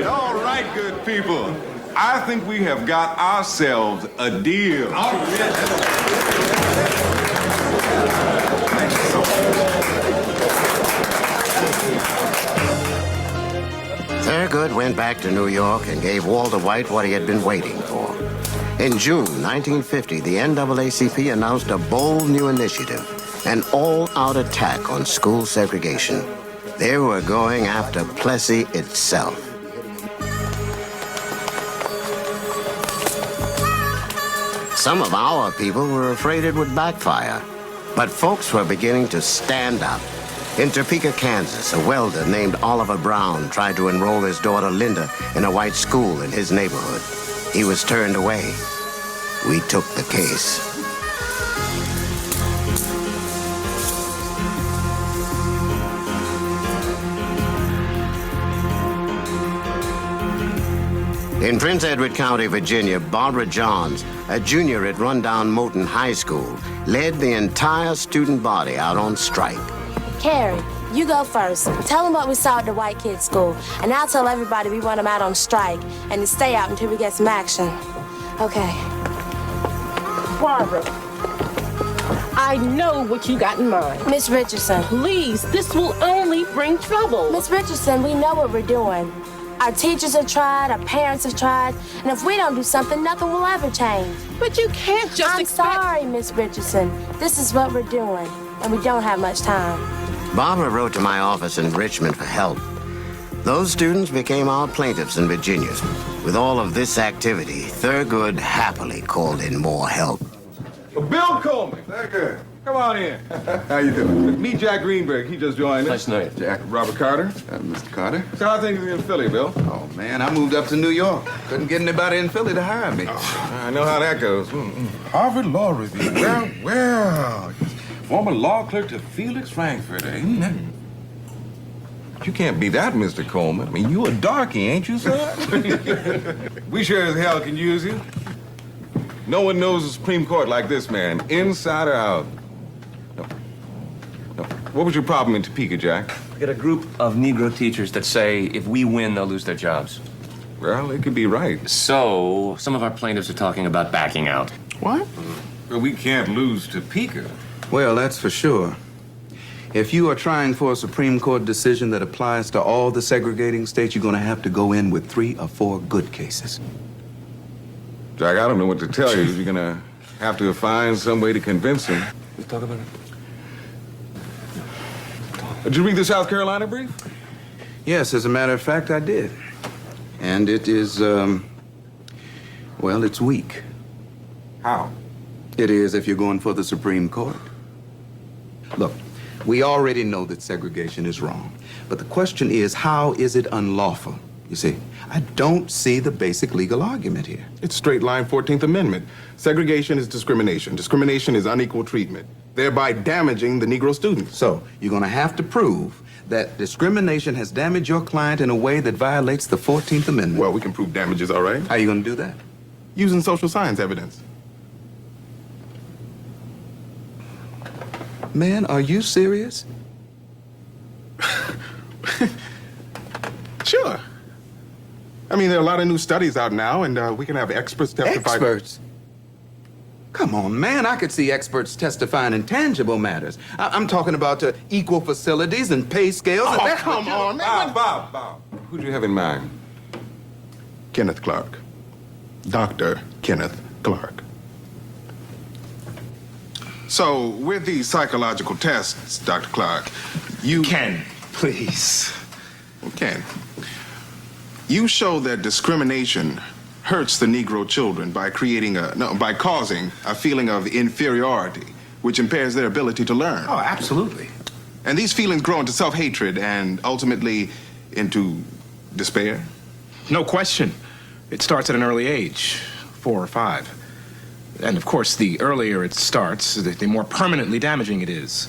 B: All right, good people. I think we have got ourselves a deal.
E: Thurgood went back to New York and gave Walter White what he had been waiting for. In June 1950, the NAACP announced a bold new initiative. An all-out attack on school segregation. They were going after Plessy itself. Some of our people were afraid it would backfire, but folks were beginning to stand up. In Topeka, Kansas, a welder named Oliver Brown tried to enroll his daughter Linda in a white school in his neighborhood. He was turned away. We took the case. In Prince Edward County, Virginia, Barbara Johns, a junior at rundown Moton High School, led the entire student body out on strike.
I: Carrie, you go first. Tell them what we saw at the white kids' school, and I'll tell everybody we want them out on strike and to stay out until we get some action. Okay.
P: Barbara, I know what you got in mind.
I: Miss Richardson.
P: Please, this will only bring trouble.
I: Miss Richardson, we know what we're doing. Our teachers have tried, our parents have tried, and if we don't do something, nothing will ever change.
P: But you can't just
I: I'm sorry, Miss Richardson. This is what we're doing, and we don't have much time.
E: Barbara wrote to my office in Richmond for help. Those students became our plaintiffs in Virginia. With all of this activity, Thurgood happily called in more help.
K: Bill Coleman. Thurgood. Come on in.
R: How you doing?
K: Meet Jack Greenberg. He just joined us.
R: Nice to know you. Jack.
K: Robert Carter.
R: Mr. Carter.
K: So how are things in Philly, Bill?
R: Oh, man, I moved up to New York. Couldn't get anybody in Philly to hire me.
K: Oh, I know how that goes.
R: Harvard Law Review. Well. Former law clerk to Felix Frankfurter, ain't that?
K: You can't be that, Mr. Coleman. I mean, you a darky, ain't you, sir? We sure as hell can use you. No one knows the Supreme Court like this man, inside or out. No. What was your problem in Topeka, Jack?
S: We got a group of Negro teachers that say if we win, they'll lose their jobs.
K: Well, it could be right.
S: So, some of our plaintiffs are talking about backing out.
R: What?
K: Well, we can't lose Topeka.
R: Well, that's for sure. If you are trying for a Supreme Court decision that applies to all the segregating states, you're going to have to go in with 3 or 4 good cases.
K: Jack, I don't know what to tell you. You're going to have to find some way to convince him.
S: Let's talk about it.
K: Did you read the South Carolina brief?
R: Yes, as a matter of fact, I did. And it is, well, it's weak.
K: How?
R: It is if you're going for the Supreme Court. Look, we already know that segregation is wrong. But the question is, how is it unlawful? You see, I don't see the basic legal argument here.
K: It's straight line 14th Amendment. Segregation is discrimination. Discrimination is unequal treatment, thereby damaging the Negro student.
R: So you're going to have to prove that discrimination has damaged your client in a way that violates the 14th Amendment.
K: Well, we can prove damages, all right?
R: How are you going to do that?
K: Using social science evidence.
R: Man, are you serious?
K: Sure. I mean, there are a lot of new studies out now, and we can have experts testify.
R: Experts? Come on, man. I could see experts testifying in tangible matters. I'm talking about equal facilities and pay scales.
K: Oh,
R: and
K: come on, man. Bob. Who'd you have in mind? Kenneth Clark. Dr. Kenneth Clark. So, with these psychological tests, Dr. Clark, you...
R: Ken, please.
K: Ken, you show that discrimination hurts the Negro children by by causing a feeling of inferiority, which impairs their ability to learn.
R: Oh, absolutely.
K: And these feelings grow into self-hatred and ultimately into despair?
V: No question. It starts at an early age, 4 or 5. And of course, the earlier it starts, the more permanently damaging it is.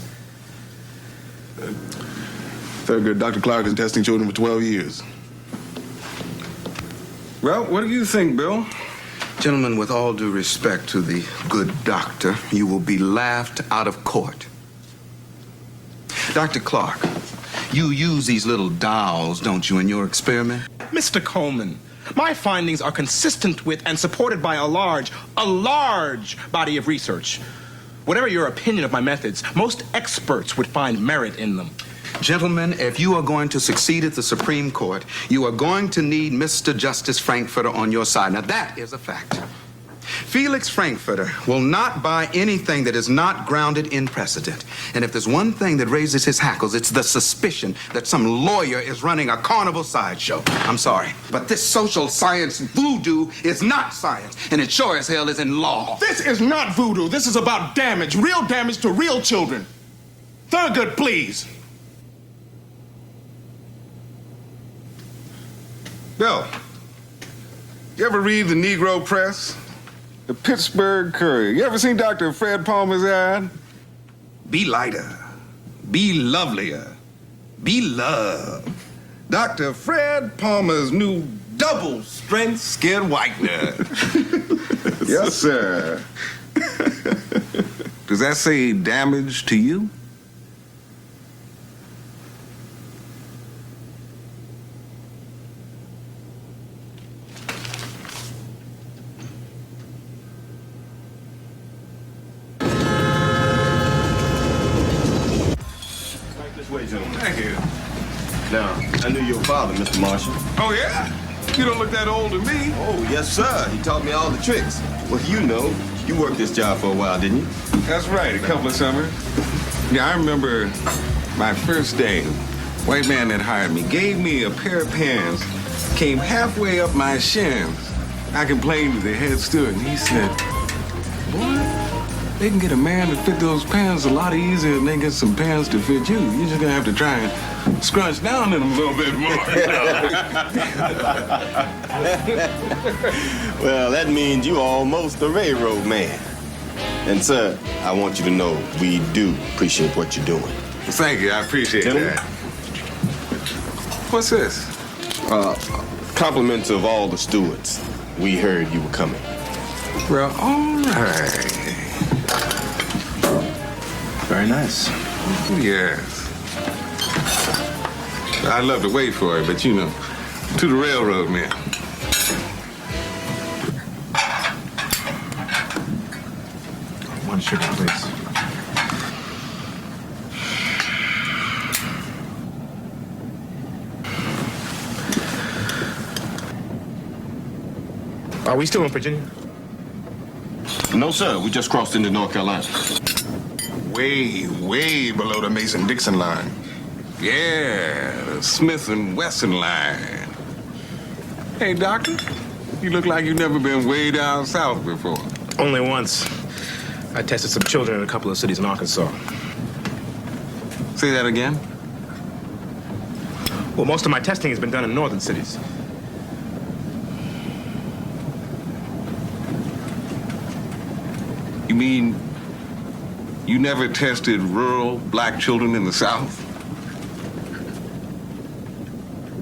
K: Thurgood, Dr. Clark is testing children for 12 years. Well, what do you think, Bill?
R: Gentlemen, with all due respect to the good doctor, you will be laughed out of court. Dr. Clark, you use these little dolls, don't you, in your experiment?
V: Mr. Coleman, my findings are consistent with and supported by a large body of research. Whatever your opinion of my methods, most experts would find merit in them.
R: Gentlemen, if you are going to succeed at the Supreme Court, you are going to need Mr. Justice Frankfurter on your side. Now, that is a fact. Felix Frankfurter will not buy anything that is not grounded in precedent. And if there's one thing that raises his hackles, it's the suspicion that some lawyer is running a carnival sideshow. I'm sorry, but this social science voodoo is not science, and it sure as hell isn't law.
B: This is not voodoo. This is about damage, real damage to real children. Thurgood, please.
K: Bill, you ever read the Negro Press? The Pittsburgh Courier. You ever seen Dr. Fred Palmer's ad? Be lighter. Be lovelier. Be loved. Dr. Fred Palmer's new double-strength skin whitener. Yes, sir. Does that say damage to you? Thank you.
D: Now, I knew your father, Mr. Marshall.
K: Oh, yeah? You don't look that old to me.
D: Oh, yes, sir. He taught me all the tricks. Well, you know, you worked this job for a while, didn't you?
K: That's right, a couple of summers. Yeah, I remember my first day. White man that hired me gave me a pair of pants, came halfway up my shins. I complained to the head steward, and he said, "Boy, they can get a man to fit those pants a lot easier than they get some pants to fit you. You're just gonna have to try and scrunch down in them a little bit more."
D: Well, that means you almost a railroad man. And, sir, I want you to know we do appreciate what you're doing.
K: Thank you, I appreciate
D: Gentlemen.
K: that. What's this?
D: Compliments of all the stewards. We heard you were coming.
K: Well, all right.
D: Very nice.
K: Yes. I'd love to wait for it, but you know, to the railroad man.
D: One sugar, please. Are we still in Virginia? No, sir. We just crossed into North Carolina.
K: Way, way below the Mason-Dixon line. Yeah, the Smith and Wesson line. Hey, doctor, you look like you've never been way down south before.
F: Only once. I tested some children in a couple of cities in Arkansas.
K: Say that again?
F: Well, most of my testing has been done in northern cities.
K: You mean you never tested rural black children in the South?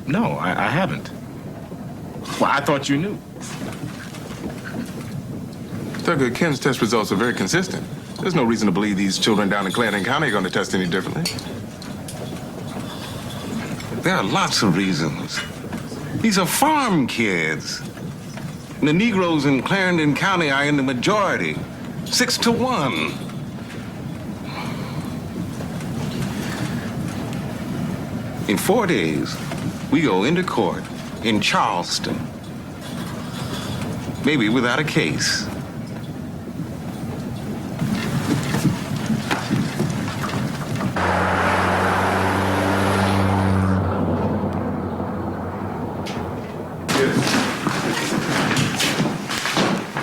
F: No, I haven't. Well, I thought you knew.
K: Thurgood, Ken's test results are very consistent. There's no reason to believe these children down in Clarendon County are going to test any differently. There are lots of reasons. These are farm kids. And the Negroes in Clarendon County are in the majority. 6-1. In 4 days, we go into court in Charleston. Maybe without a case.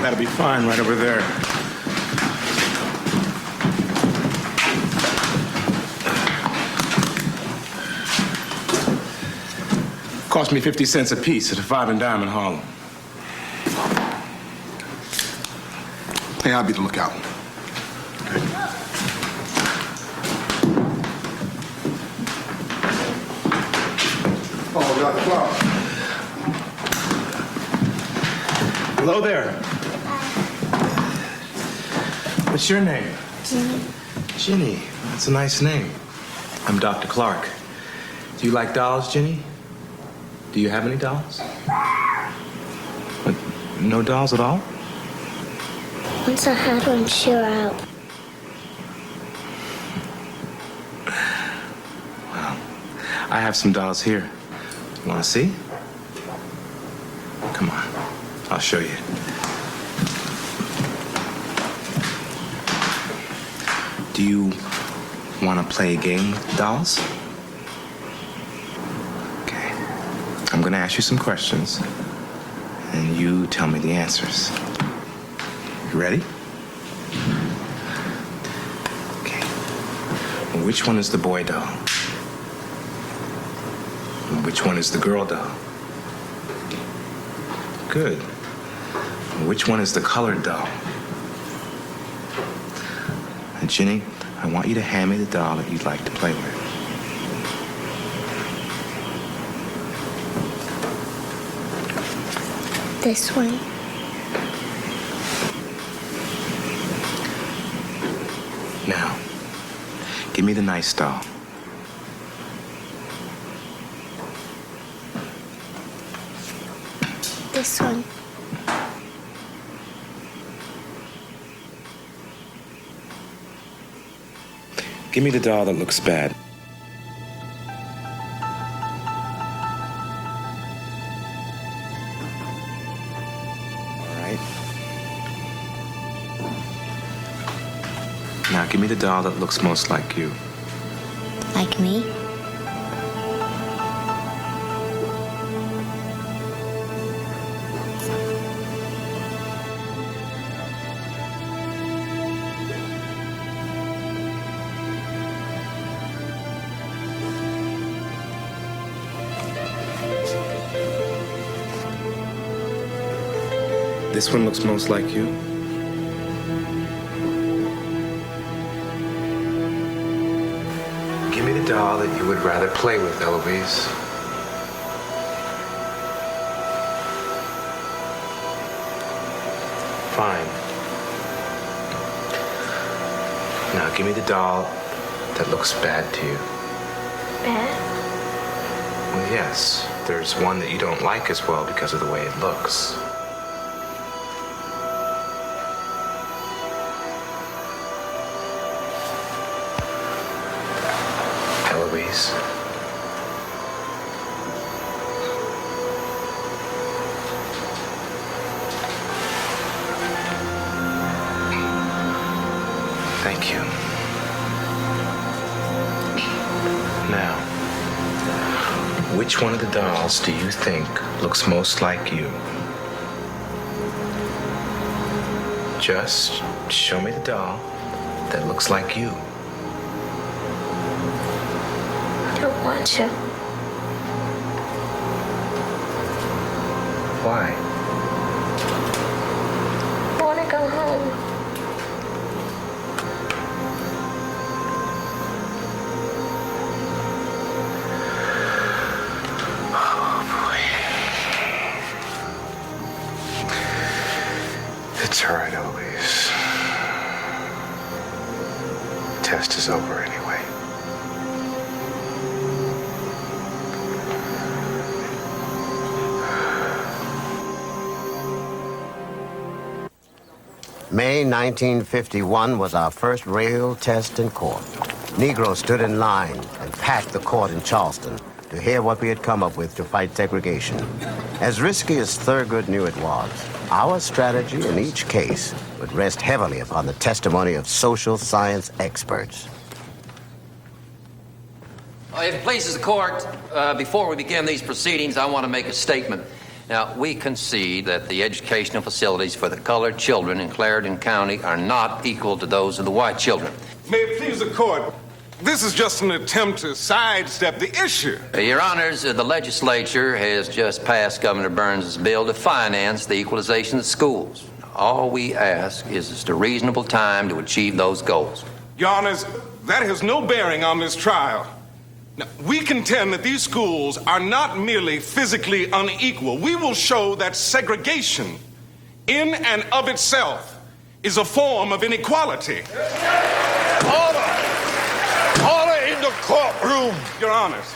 F: That'll be fine right over there. Cost me 50 cents a piece at a 5 and dime in Harlem.
K: Hey, I'll be the lookout.
Q: Oh, Dr. Clark.
F: Hello there. What's your name?
I: Jenny.
F: Jenny. That's a nice name. I'm Dr. Clark. Do you like dolls, Jenny? Do you have any dolls? What, no dolls at all?
I: Once I had one, she were out.
F: Well, I have some dolls here. Want to see? Come on. I'll show you. Do you want to play a game with dolls? Okay. I'm going to ask you some questions, and you tell me the answers. You ready? Okay. Which one is the boy doll? And which one is the girl doll? Good. And which one is the colored doll? And Jenny, I want you to hand me the doll that you'd like to play with.
I: This one.
F: Now, give me the nice doll.
I: This one.
F: Give me the doll that looks bad. All right. Now give me the doll that looks most like you.
I: Like me?
F: This one looks most like you. Give me the doll that you would rather play with, Eloise. Fine. Now give me the doll that looks bad to you.
I: Bad?
F: Well, yes. There's one that you don't like as well because of the way it looks. Eloise. Thank you. Now, which one of the dolls do you think looks most like you? Just show me the doll that looks like you.
I: I don't want to.
F: Why?
I: I want to go home.
F: It's all right, Eloise. Test is over anyway.
E: May 1951 was our first real test in court. Negroes stood in line and packed the court in Charleston to hear what we had come up with to fight segregation. As risky as Thurgood knew it was, our strategy in each case would rest heavily upon the testimony of social science experts.
A: If it pleases the court, before we begin these proceedings, I want to make a statement. Now, we concede that the educational facilities for the colored children in Clarendon County are not equal to those of the white children.
B: May it please the court, this is just an attempt to sidestep the issue.
A: Your Honors, the legislature has just passed Governor Burns' bill to finance the equalization of schools. All we ask is just a reasonable time to achieve those goals.
B: Your Honors, that has no bearing on this trial. Now, we contend that these schools are not merely physically unequal. We will show that segregation, in and of itself, is a form of inequality.
L: Order! Order in the courtroom!
B: Your Honors,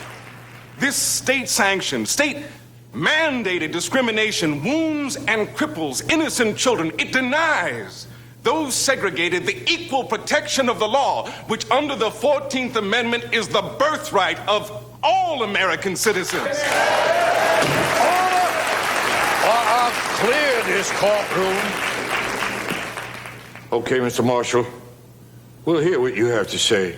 B: this state-sanctioned, state-mandated discrimination wounds and cripples innocent children. It denies those segregated the equal protection of the law, which under the 14th Amendment is the birthright of all American citizens.
L: Order! Clear this courtroom. Okay, Mr. Marshall. We'll hear what you have to say.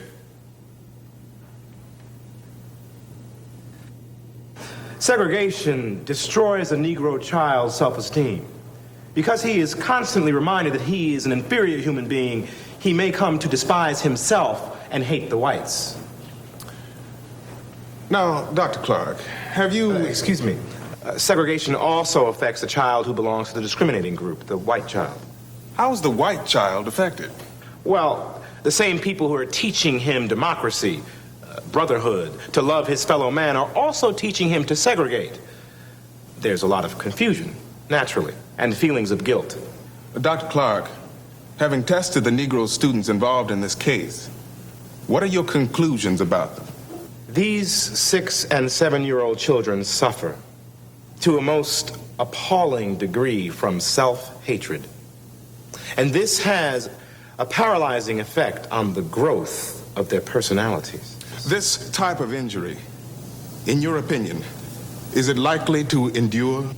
V: Segregation destroys a Negro child's self-esteem. Because he is constantly reminded that he is an inferior human being, he may come to despise himself and hate the whites.
F: Now, Dr. Clark, have you...
V: excuse me. Segregation also affects a child who belongs to the discriminating group, the white child.
F: How is the white child affected?
V: Well, the same people who are teaching him democracy, brotherhood, to love his fellow man, are also teaching him to segregate. There's a lot of confusion, naturally, and feelings of guilt.
F: Dr. Clark, having tested the Negro students involved in this case, what are your conclusions about them?
V: These 6- and 7-year-old children suffer to a most appalling degree from self-hatred. And this has a paralyzing effect on the growth of their personalities.
F: This type of injury, in your opinion, is it likely to endure?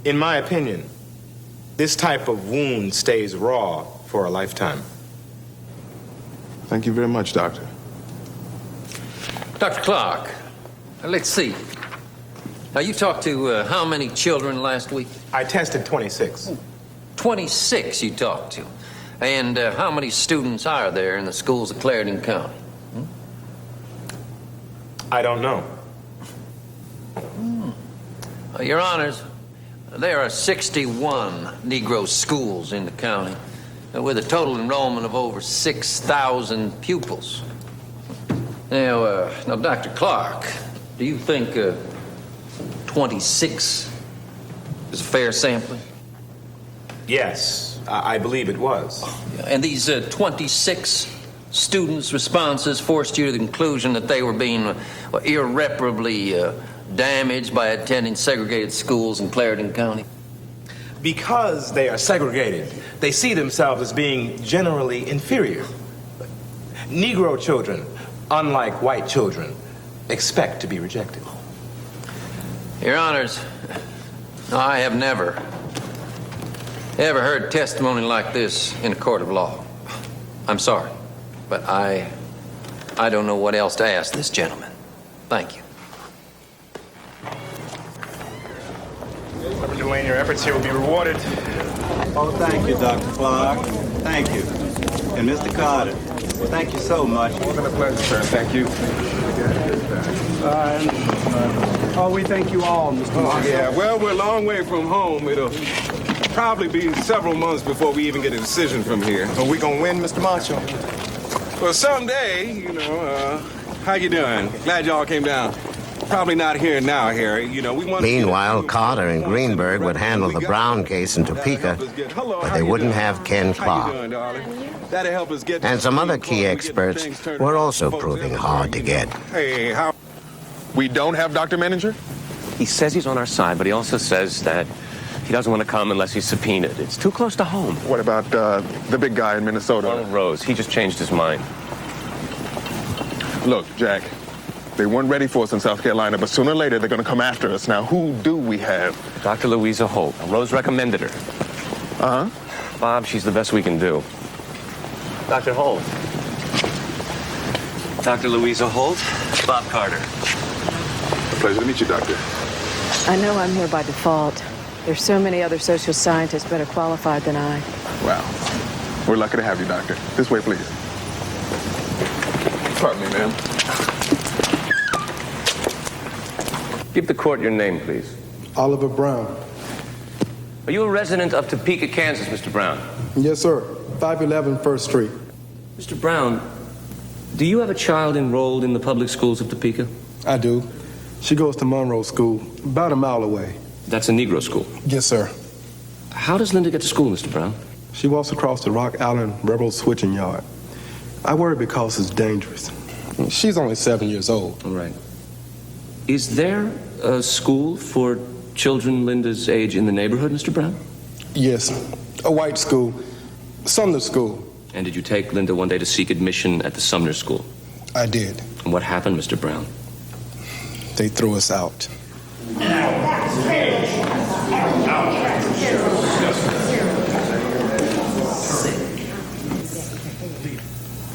V: In my opinion, this type of wound stays raw for a lifetime.
F: Thank you very much, Doctor.
A: Dr. Clark, let's see. Now, you talked to how many children last week?
V: I tested 26.
A: 26 you talked to. And how many students are there in the schools of Clarendon County?
V: I don't know.
A: Your Honors, there are 61 Negro schools in the county with a total enrollment of over 6,000 pupils. Now, Dr. Clark, do you think 26 is a fair sampling?
V: Yes, I believe it was.
A: And these 26 students' responses forced you to the conclusion that they were being irreparably damaged by attending segregated schools in Clarendon County?
V: Because they are segregated, they see themselves as being generally inferior. Negro children, unlike white children, expect to be rejected.
A: Your Honors, I have never heard testimony like this in a court of law. I'm sorry, but I don't know what else to ask this gentleman. Thank you.
V: Whoever Dwayne, your efforts here will be rewarded.
N: Oh, thank you, Dr. Clark. Thank you. And Mr. Carter, thank you so much.
F: It's been a pleasure, sir. Thank you.
M: We thank you all, Mr. Marshall.
B: Yeah, well, we're a long way from home. It'll probably be several months before we even get a decision from here.
F: Are we gonna win, Mr. Marshall?
B: Well, someday, how you doing? Glad y'all came down. Probably not here now, Harry. We want.
E: Meanwhile, Carter and Greenberg would handle the Brown case in Topeka, but they wouldn't have Ken Clark.
B: That'll help us get.
E: And some other key experts were also proving hard to get.
B: Hey, how?
F: We don't have Dr. Menninger?
S: He says he's on our side, but he also says that he doesn't want to come unless he's subpoenaed. It's too close to home.
F: What about the big guy in Minnesota?
S: Ronald Rose. He just changed his mind.
F: Look, Jack, they weren't ready for us in South Carolina, but sooner or later they're going to come after us. Now, who do we have?
S: Dr. Louisa Holt. Rose recommended her.
F: Uh-huh.
S: Bob, she's the best we can do. Dr. Holt. Dr. Louisa Holt. Bob Carter.
F: Pleasure to meet you, Doctor.
G: I know I'm here by default. There's so many other social scientists better qualified than I.
F: Wow. We're lucky to have you, Doctor. This way, please. Pardon me, ma'am.
S: Give the court your name, please.
H: Oliver Brown.
S: Are you a resident of Topeka, Kansas, Mr. Brown?
H: Yes, sir. 511 First Street.
S: Mr. Brown, do you have a child enrolled in the public schools of Topeka?
H: I do. She goes to Monroe School, about a mile away.
S: That's a Negro school?
H: Yes, sir.
S: How does Linda get to school, Mr. Brown?
H: She walks across the Rock Island Rebel switching yard. I worry because it's dangerous. She's only 7 years old.
S: All right. Is there a school for children Linda's age in the neighborhood, Mr. Brown?
H: Yes, a white school, Sumner School.
S: And did you take Linda one day to seek admission at the Sumner School?
H: I did.
S: And what happened, Mr. Brown?
H: They threw us out.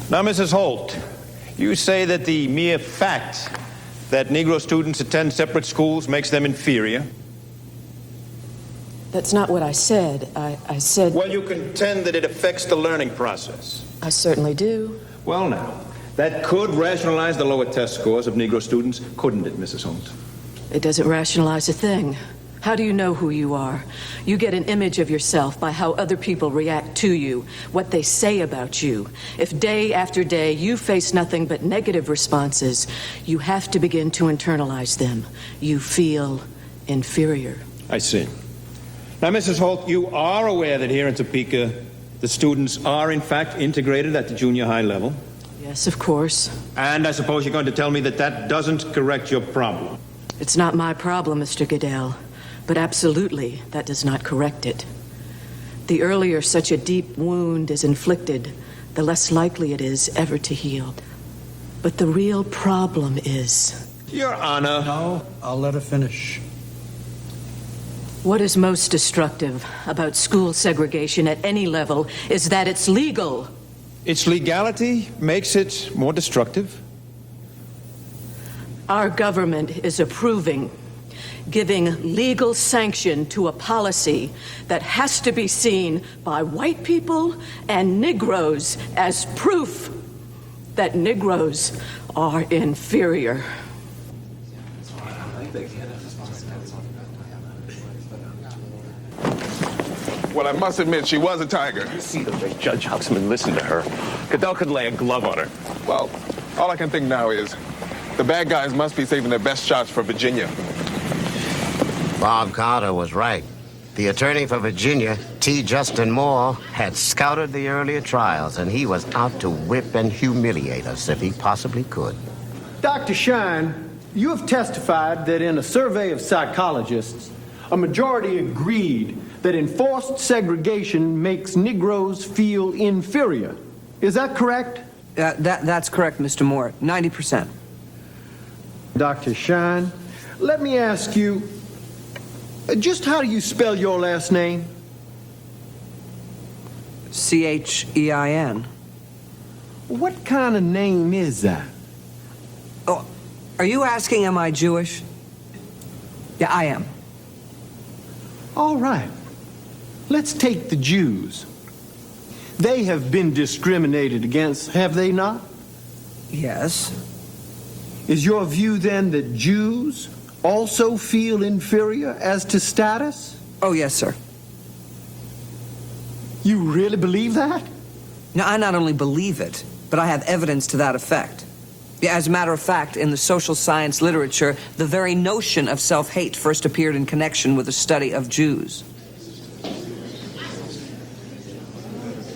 C: Now, Mrs. Holt, you say that the mere fact that Negro students attend separate schools makes them inferior?
G: That's not what I said. I said...
C: Well, you contend that it affects the learning process.
G: I certainly do.
C: Well, now, that could rationalize the lower test scores of Negro students, couldn't it, Mrs. Holt?
G: It doesn't rationalize a thing. How do you know who you are? You get an image of yourself by how other people react to you, what they say about you. If day after day you face nothing but negative responses, you have to begin to internalize them. You feel inferior.
C: I see. Now, Mrs. Holt, you are aware that here in Topeka, the students are in fact integrated at the junior high level?
G: Yes, of course.
C: And I suppose you're going to tell me that that doesn't correct your problem?
G: It's not my problem, Mr. Goodell, but absolutely that does not correct it. The earlier such a deep wound is inflicted, the less likely it is ever to heal. But the real problem is...
C: Your Honor...
J: No, I'll let her finish.
G: What is most destructive about school segregation at any level is that it's legal.
C: Its legality makes it more destructive?
G: Our government is approving, giving legal sanction to a policy that has to be seen by white people and Negroes as proof that Negroes are inferior.
K: Well, I must admit, she was a tiger.
U: You see the way Judge Huxman listened to her. Goodell could lay a glove on her.
K: Well, all I can think now is the bad guys must be saving their best shots for Virginia.
E: Bob Carter was right. The attorney for Virginia, T. Justin Moore, had scouted the earlier trials, and he was out to whip and humiliate us if he possibly could.
J: Dr. Shine, you have testified that in a survey of psychologists, a majority agreed that enforced segregation makes Negroes feel inferior. Is that correct?
W: That's correct, Mr. Moore. 90%.
J: Dr. Shine, let me ask you, just how do you spell your last name?
W: Chein.
J: What kind of name is that?
W: Oh, are you asking, am I Jewish? Yeah, I am.
J: All right. Let's take the Jews. They have been discriminated against, have they not?
W: Yes.
J: Is your view then that Jews also feel inferior as to status?
W: Oh, yes, sir.
J: You really believe that?
W: No, I not only believe it, but I have evidence to that effect. Yeah, as a matter of fact, in the social science literature, the very notion of self-hate first appeared in connection with the study of Jews.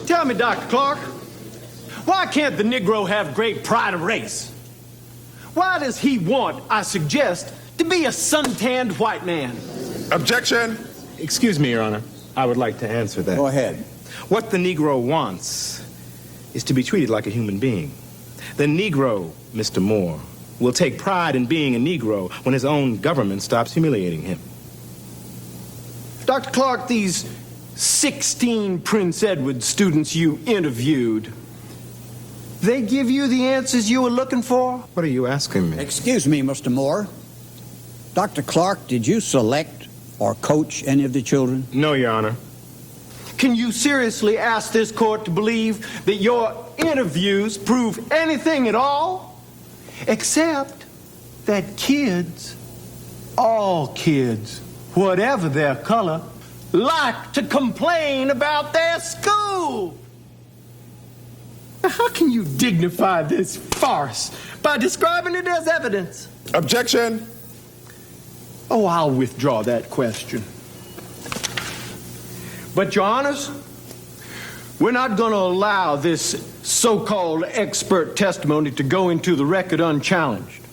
J: Tell me, Dr. Clark, why can't the Negro have great pride of race? Why does he want, I suggest, to be a suntanned white man?
K: Objection!
F: Excuse me, Your Honor. I would like to answer that.
J: Go ahead.
F: What the Negro wants is to be treated like a human being. The Negro, Mr. Moore, will take pride in being a Negro when his own government stops humiliating him.
J: Dr. Clark, these 16 Prince Edward students you interviewed, they give you the answers you were looking for?
F: What are you asking me?
J: Excuse me, Mr. Moore.
X: Dr. Clark, did you select or coach any of the children?
F: No, Your Honor.
J: Can you seriously ask this court to believe that your interviews prove anything at all? Except that kids, all kids, whatever their color, like to complain about their school. Now, how can you dignify this farce by describing it as evidence?
K: Objection!
J: Oh, I'll withdraw that question. But, Your Honors, we're not going to allow this so-called expert testimony to go into the record unchallenged.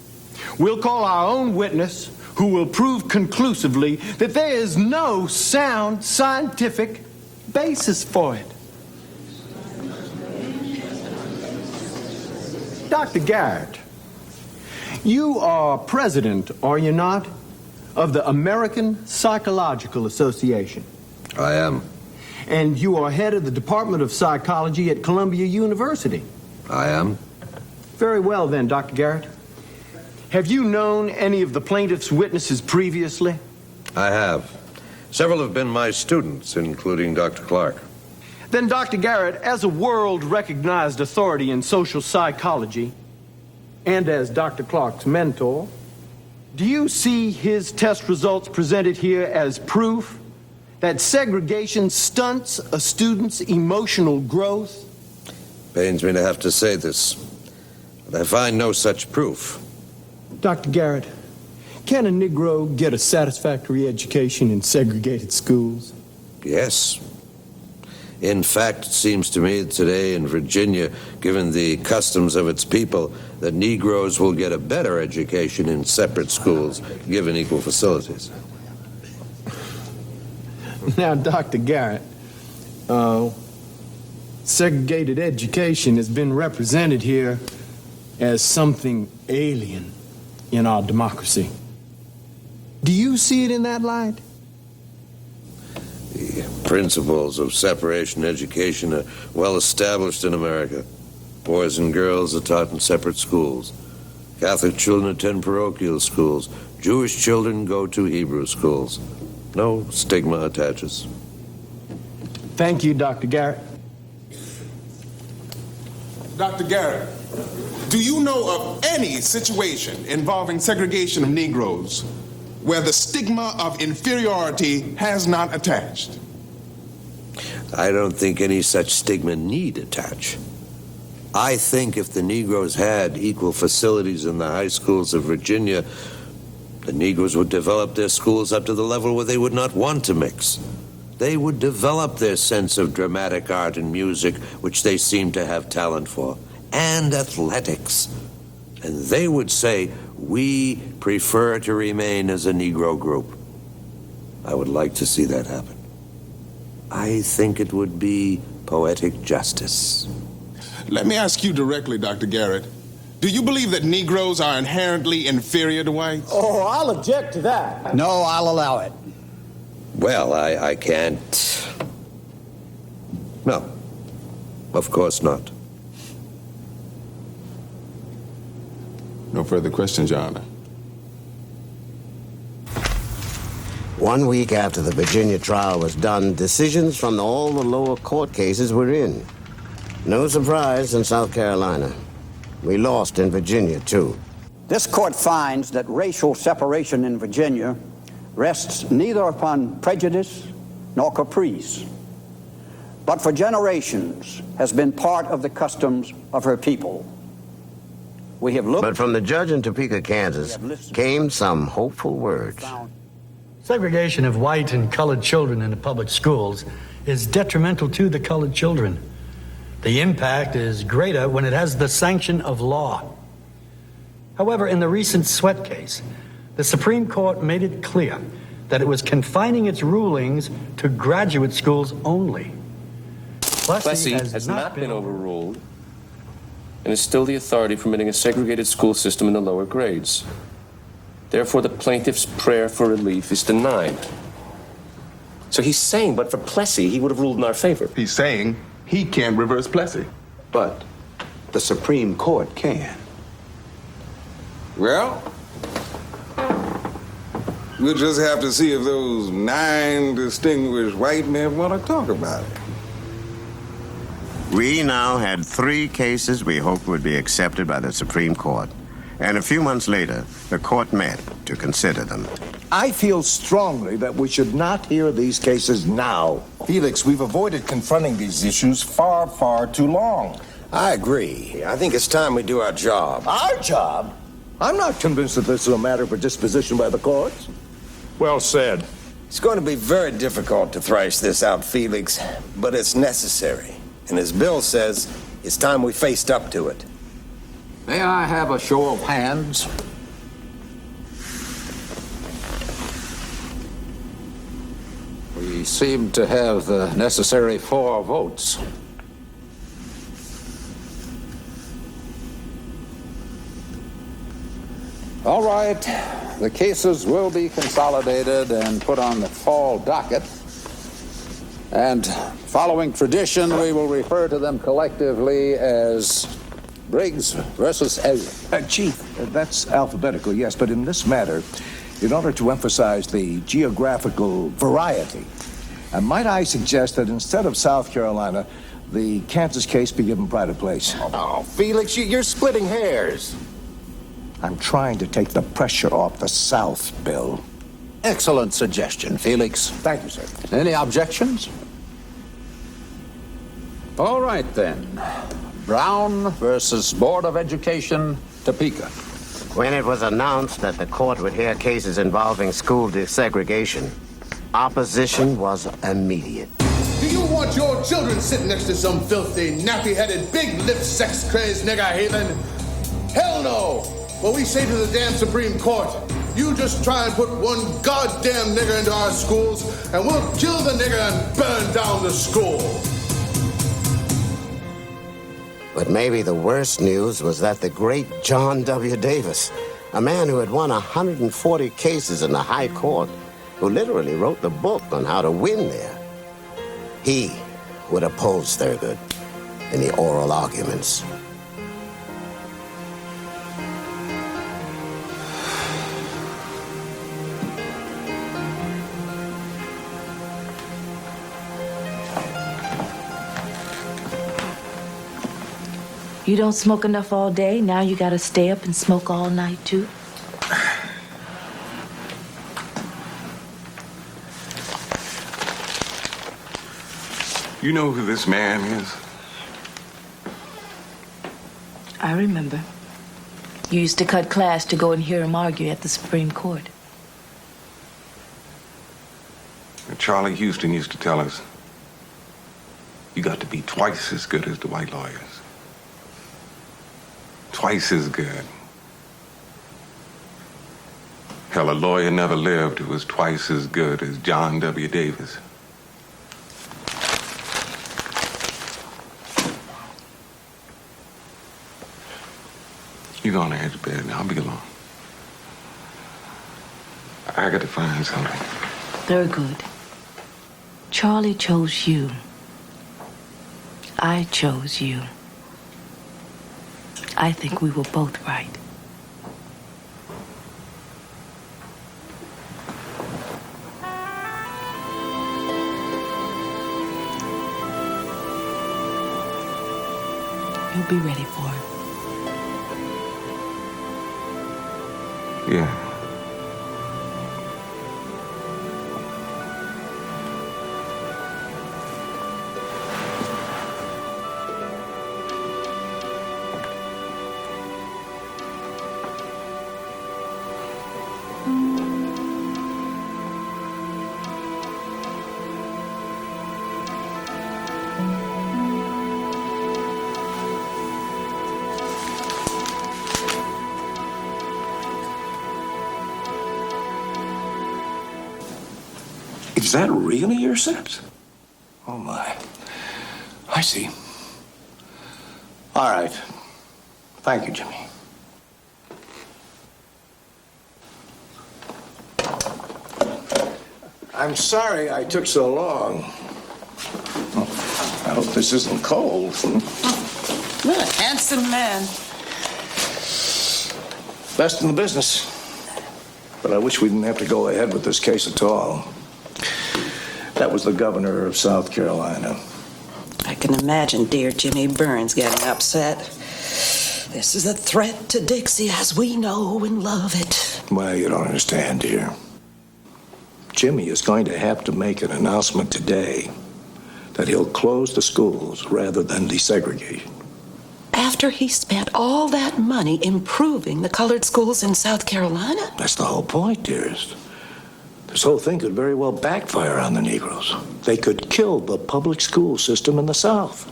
J: We'll call our own witness, who will prove conclusively that there is no sound scientific basis for it. Dr. Garrett, you are president, are you not, of the American Psychological Association?
Z: I am.
J: And you are head of the Department of Psychology at Columbia University.
O: I am.
J: Very well, then, Dr. Garrett. Have you known any of the plaintiff's witnesses previously?
O: I have. Several have been my students, including Dr. Clark.
J: Then, Dr. Garrett, as a world-recognized authority in social psychology, and as Dr. Clark's mentor, do you see his test results presented here as proof that segregation stunts a student's emotional growth?
O: Pains me to have to say this, but I find no such proof.
J: Dr. Garrett, can a Negro get a satisfactory education in segregated schools?
O: Yes. In fact, it seems to me that today in Virginia, given the customs of its people, that Negroes will get a better education in separate schools, given equal facilities.
J: Now, Dr. Garrett, segregated education has been represented here as something alien in our democracy. Do you see it in that light?
O: The principles of separation education are well established in America. Boys and girls are taught in separate schools. Catholic children attend parochial schools. Jewish children go to Hebrew schools. No stigma attaches.
J: Thank you, Dr. Garrett.
B: Dr. Garrett, do you know of any situation involving segregation of Negroes where the stigma of inferiority has not attached?
O: I don't think any such stigma need attach. I think if the Negroes had equal facilities in the high schools of Virginia, the Negroes would develop their schools up to the level where they would not want to mix. They would develop their sense of dramatic art and music, which they seem to have talent for, and athletics. And they would say, we prefer to remain as a Negro group. I would like to see that happen. I think it would be poetic justice.
B: Let me ask you directly, Dr. Garrett. Do you believe that Negroes are inherently inferior to whites?
J: Oh, I'll object to that.
X: No, I'll allow it.
O: Well, I can't. No, of course not.
B: No further questions, Your Honor.
E: 1 week after the Virginia trial was done, decisions from all the lower court cases were in. No surprise in South Carolina. We lost in Virginia, too.
X: This court finds that racial separation in Virginia rests neither upon prejudice nor caprice, but for generations has been part of the customs of her people. We have looked...
E: But from the judge in Topeka, Kansas, came some hopeful words.
P: Segregation of white and colored children in the public schools is detrimental to the colored children. The impact is greater when it has the sanction of law. However, in the recent Sweatt case, the Supreme Court made it clear that it was confining its rulings to graduate schools only.
S: Plessy has not been overruled and is still the authority permitting a segregated school system in the lower grades. Therefore, the plaintiff's prayer for relief is denied. So he's saying, but for Plessy, he would have ruled in our favor.
K: He's saying he can't reverse Plessy.
R: But the Supreme Court can.
B: Well, we'll just have to see if those 9 distinguished white men want to talk about it.
E: We now had 3 cases we hoped would be accepted by the Supreme Court. And a few months later, the court met to consider them.
L: I feel strongly that we should not hear these cases now. Felix, we've avoided confronting these issues far, far too long.
T: I agree. I think it's time we do our job.
L: Our job? I'm not convinced that this is a matter for disposition by the courts.
T: Well said. It's going to be very difficult to thrash this out, Felix, but it's necessary. And as Bill says, it's time we faced up to it.
Y: May I have a show of hands? We seem to have the necessary 4 votes. All right, the cases will be consolidated and put on the fall docket. And following tradition, we will refer to them collectively as Briggs versus Elliott.
L: Chief, that's alphabetical, yes, but in this matter, in order to emphasize the geographical variety, might I suggest that instead of South Carolina, the Kansas case be given pride of place?
T: Oh, Felix, you're splitting hairs.
L: I'm trying to take the pressure off the South, Bill.
R: Excellent suggestion, Felix.
L: Thank you, sir.
R: Any objections? All right, then. Brown versus Board of Education, Topeka.
E: When it was announced that the court would hear cases involving school desegregation, opposition was immediate.
A: Do you want your children sitting next to some filthy, nappy-headed, big-lipped, sex-crazed nigger heathen? Hell no! Well, we say to the damn Supreme Court, you just try and put one goddamn nigger into our schools, and we'll kill the nigger and burn down the school.
E: But maybe the worst news was that the great John W. Davis, a man who had won 140 cases in the High Court, who literally wrote the book on how to win there, he would oppose Thurgood in the oral arguments.
D: You don't smoke enough all day, now you gotta stay up and smoke all night, too?
K: You know who this man is?
D: I remember. You used to cut class to go and hear him argue at the Supreme Court.
K: Charlie Houston used to tell us, you got to be twice as good as the white lawyers. Twice as good. Hell, a lawyer never lived who was twice as good as John W. Davis. You go on ahead to bed now. I'll be along. I got to find something.
D: Thurgood. Charlie chose you. I chose you. I think we were both right. You'll be ready for it.
K: Yeah.
L: Is that really your sentence? Oh, my. I see. All right. Thank you, Jimmy. I'm sorry I took so long. Oh, I hope this isn't cold.
I: What a handsome man.
L: Best in the business. But I wish we didn't have to go ahead with this case at all. That was the governor of South Carolina.
I: I can imagine dear Jimmy Burns getting upset. This is a threat to Dixie as we know and love it.
L: Well, you don't understand, dear. Jimmy is going to have to make an announcement today that he'll close the schools rather than desegregate.
I: After he spent all that money improving the colored schools in South Carolina?
L: That's the whole point, dearest. This whole thing could very well backfire on the Negroes. They could kill the public school system in the South.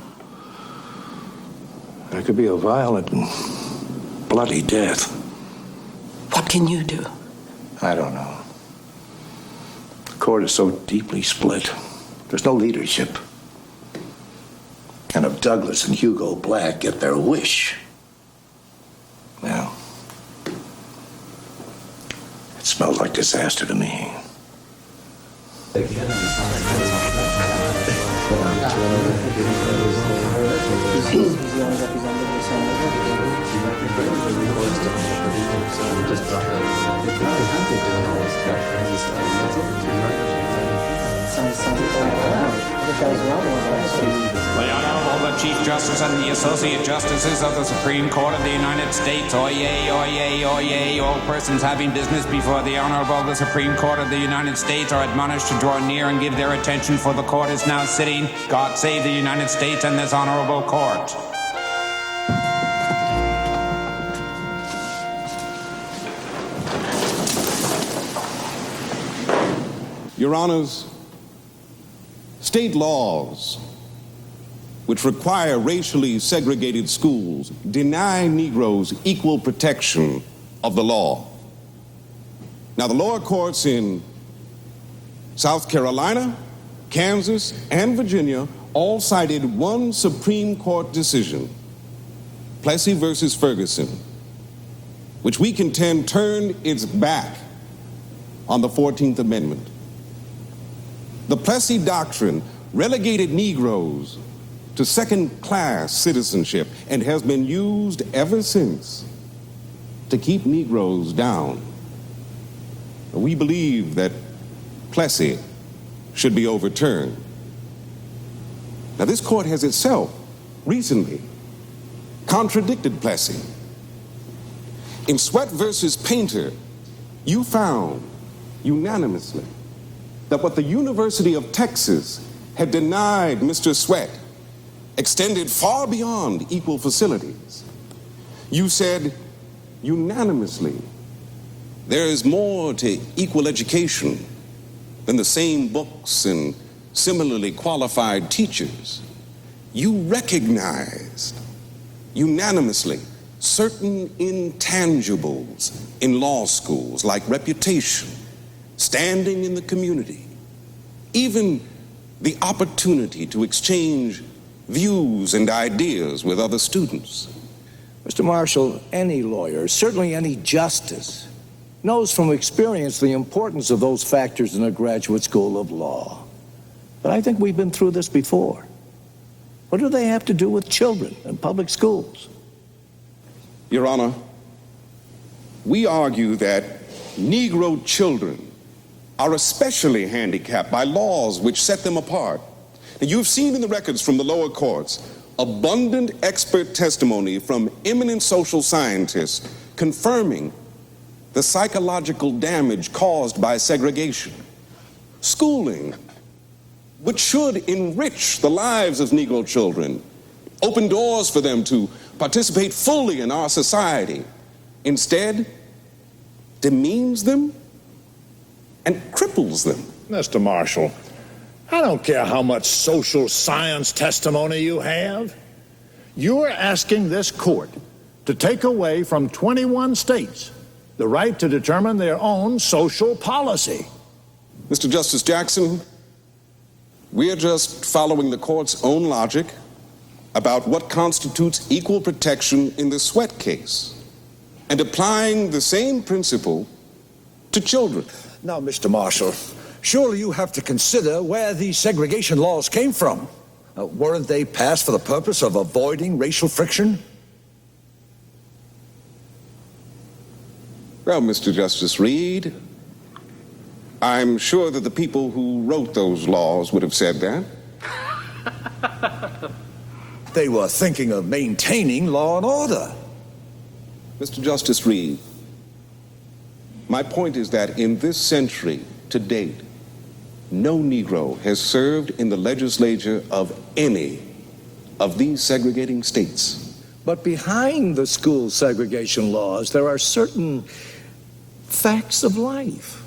L: There could be a violent and bloody death.
I: What can you do?
L: I don't know. The court is so deeply split. There's no leadership. And if Douglas and Hugo Black get their wish, well, it smells like disaster to me.
Q: Again.
H: The Honorable, the Chief Justice and the Associate Justices of the Supreme Court of the United States. Oyez, oyez, oyez. All persons having business before the Honorable, the Supreme Court of the United States are admonished to draw near and give their attention, for the Court is now sitting. God save the United States and this Honorable Court.
B: Your Honors, state laws which require racially segregated schools deny Negroes equal protection of the law. Now, the lower courts in South Carolina, Kansas, and Virginia all cited one Supreme Court decision, Plessy versus Ferguson, which we contend turned its back on the 14th Amendment. The Plessy Doctrine relegated Negroes to second-class citizenship and has been used ever since to keep Negroes down. We believe that Plessy should be overturned. Now, this court has itself recently contradicted Plessy. In Sweat versus Painter, you found unanimously that what the University of Texas had denied Mr. Sweat extended far beyond equal facilities. You said unanimously, there is more to equal education than the same books and similarly qualified teachers. You recognized unanimously certain intangibles in law schools, like reputation, standing in the community, even the opportunity to exchange views and ideas with other students.
L: Mr. Marshall, any lawyer, certainly any justice, knows from experience the importance of those factors in a graduate school of law. But I think we've been through this before. What do they have to do with children and public schools?
B: Your Honor, we argue that Negro children are especially handicapped by laws which set them apart. Now, you've seen in the records from the lower courts abundant expert testimony from eminent social scientists confirming the psychological damage caused by segregation. Schooling, which should enrich the lives of Negro children, open doors for them to participate fully in our society, instead demeans them and cripples them.
M: Mr. Marshall, I don't care how much social science testimony you have. You're asking this court to take away from 21 states the right to determine their own social policy.
B: Mr. Justice Jackson, we're just following the court's own logic about what constitutes equal protection in the Sweat case and applying the same principle to children.
L: Now, Mr. Marshall, surely you have to consider where these segregation laws came from. Weren't they passed for the purpose of avoiding racial friction?
B: Well, Mr. Justice Reed, I'm sure that the people who wrote those laws would have said that.
L: They were thinking of maintaining law and order.
B: Mr. Justice Reed, my point is that in this century to date, no Negro has served in the legislature of any of these segregating states.
L: But behind the school segregation laws, there are certain facts of life,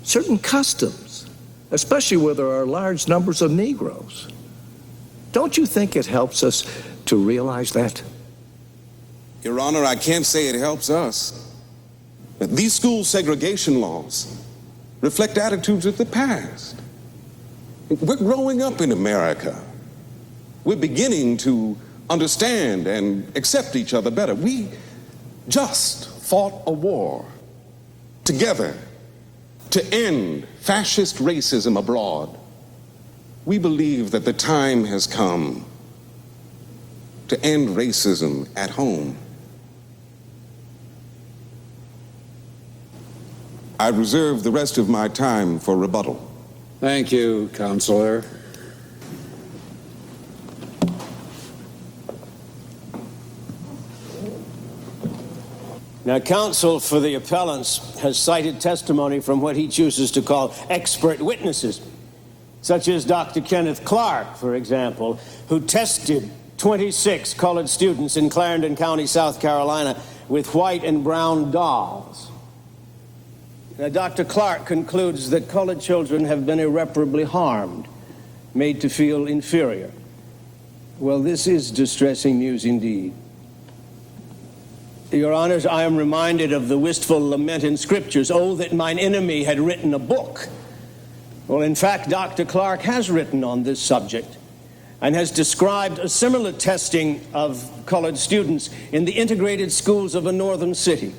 L: certain customs, especially where there are large numbers of Negroes. Don't you think it helps us to realize that?
B: Your Honor, I can't say it helps us. But these school segregation laws reflect attitudes of the past. We're growing up in America. We're beginning to understand and accept each other better. We just fought a war together to end fascist racism abroad. We believe that the time has come to end racism at home. I reserve the rest of my time for rebuttal.
R: Thank you, Counselor.
C: Now, counsel for the appellants has cited testimony from what he chooses to call expert witnesses, such as Dr. Kenneth Clark, for example, who tested 26 colored students in Clarendon County, South Carolina, with white and brown dolls. Now, Dr. Clark concludes that colored children have been irreparably harmed, made to feel inferior. Well, this is distressing news indeed. Your Honors, I am reminded of the wistful lament in Scriptures, "Oh, that mine enemy had written a book." Well, in fact, Dr. Clark has written on this subject and has described a similar testing of colored students in the integrated schools of a northern city.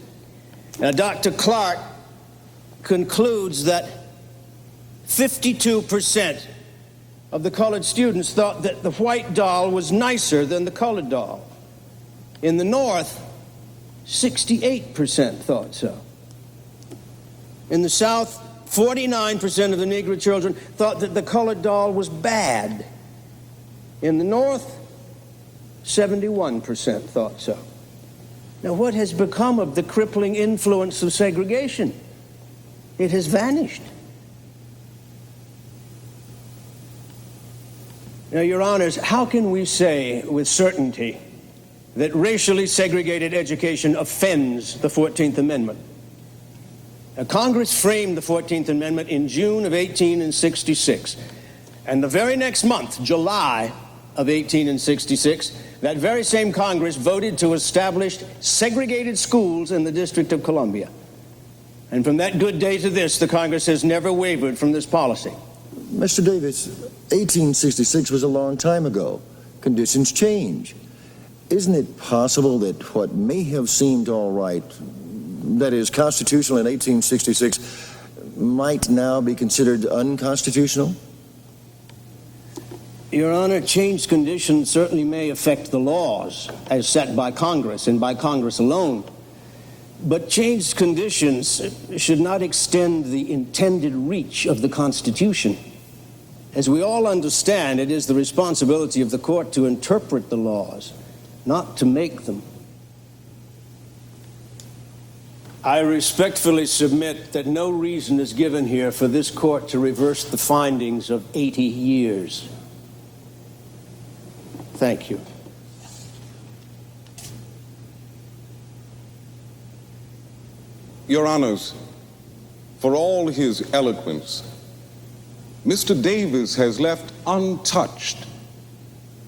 C: Now, Dr. Clark concludes that 52% of the colored students thought that the white doll was nicer than the colored doll. In the North, 68% thought so. In the South, 49% of the Negro children thought that the colored doll was bad. In the North, 71% thought so. Now, what has become of the crippling influence of segregation? It has vanished. Now, Your Honors, how can we say with certainty that racially segregated education offends the 14th Amendment? Now, Congress framed the 14th Amendment in June of 1866, and the very next month, July of 1866, that very same Congress voted to establish segregated schools in the District of Columbia. And from that good day to this, the Congress has never wavered from this policy.
G: Mr. Davis, 1866 was a long time ago. Conditions change. Isn't it possible that what may have seemed all right, that is, constitutional in 1866, might now be considered unconstitutional?
C: Your Honor, changed conditions certainly may affect the laws as set by Congress and by Congress alone. But changed conditions should not extend the intended reach of the Constitution. As we all understand, it is the responsibility of the court to interpret the laws, not to make them. I respectfully submit that no reason is given here for this court to reverse the findings of 80 years. Thank you.
B: Your Honors, for all his eloquence, Mr. Davis has left untouched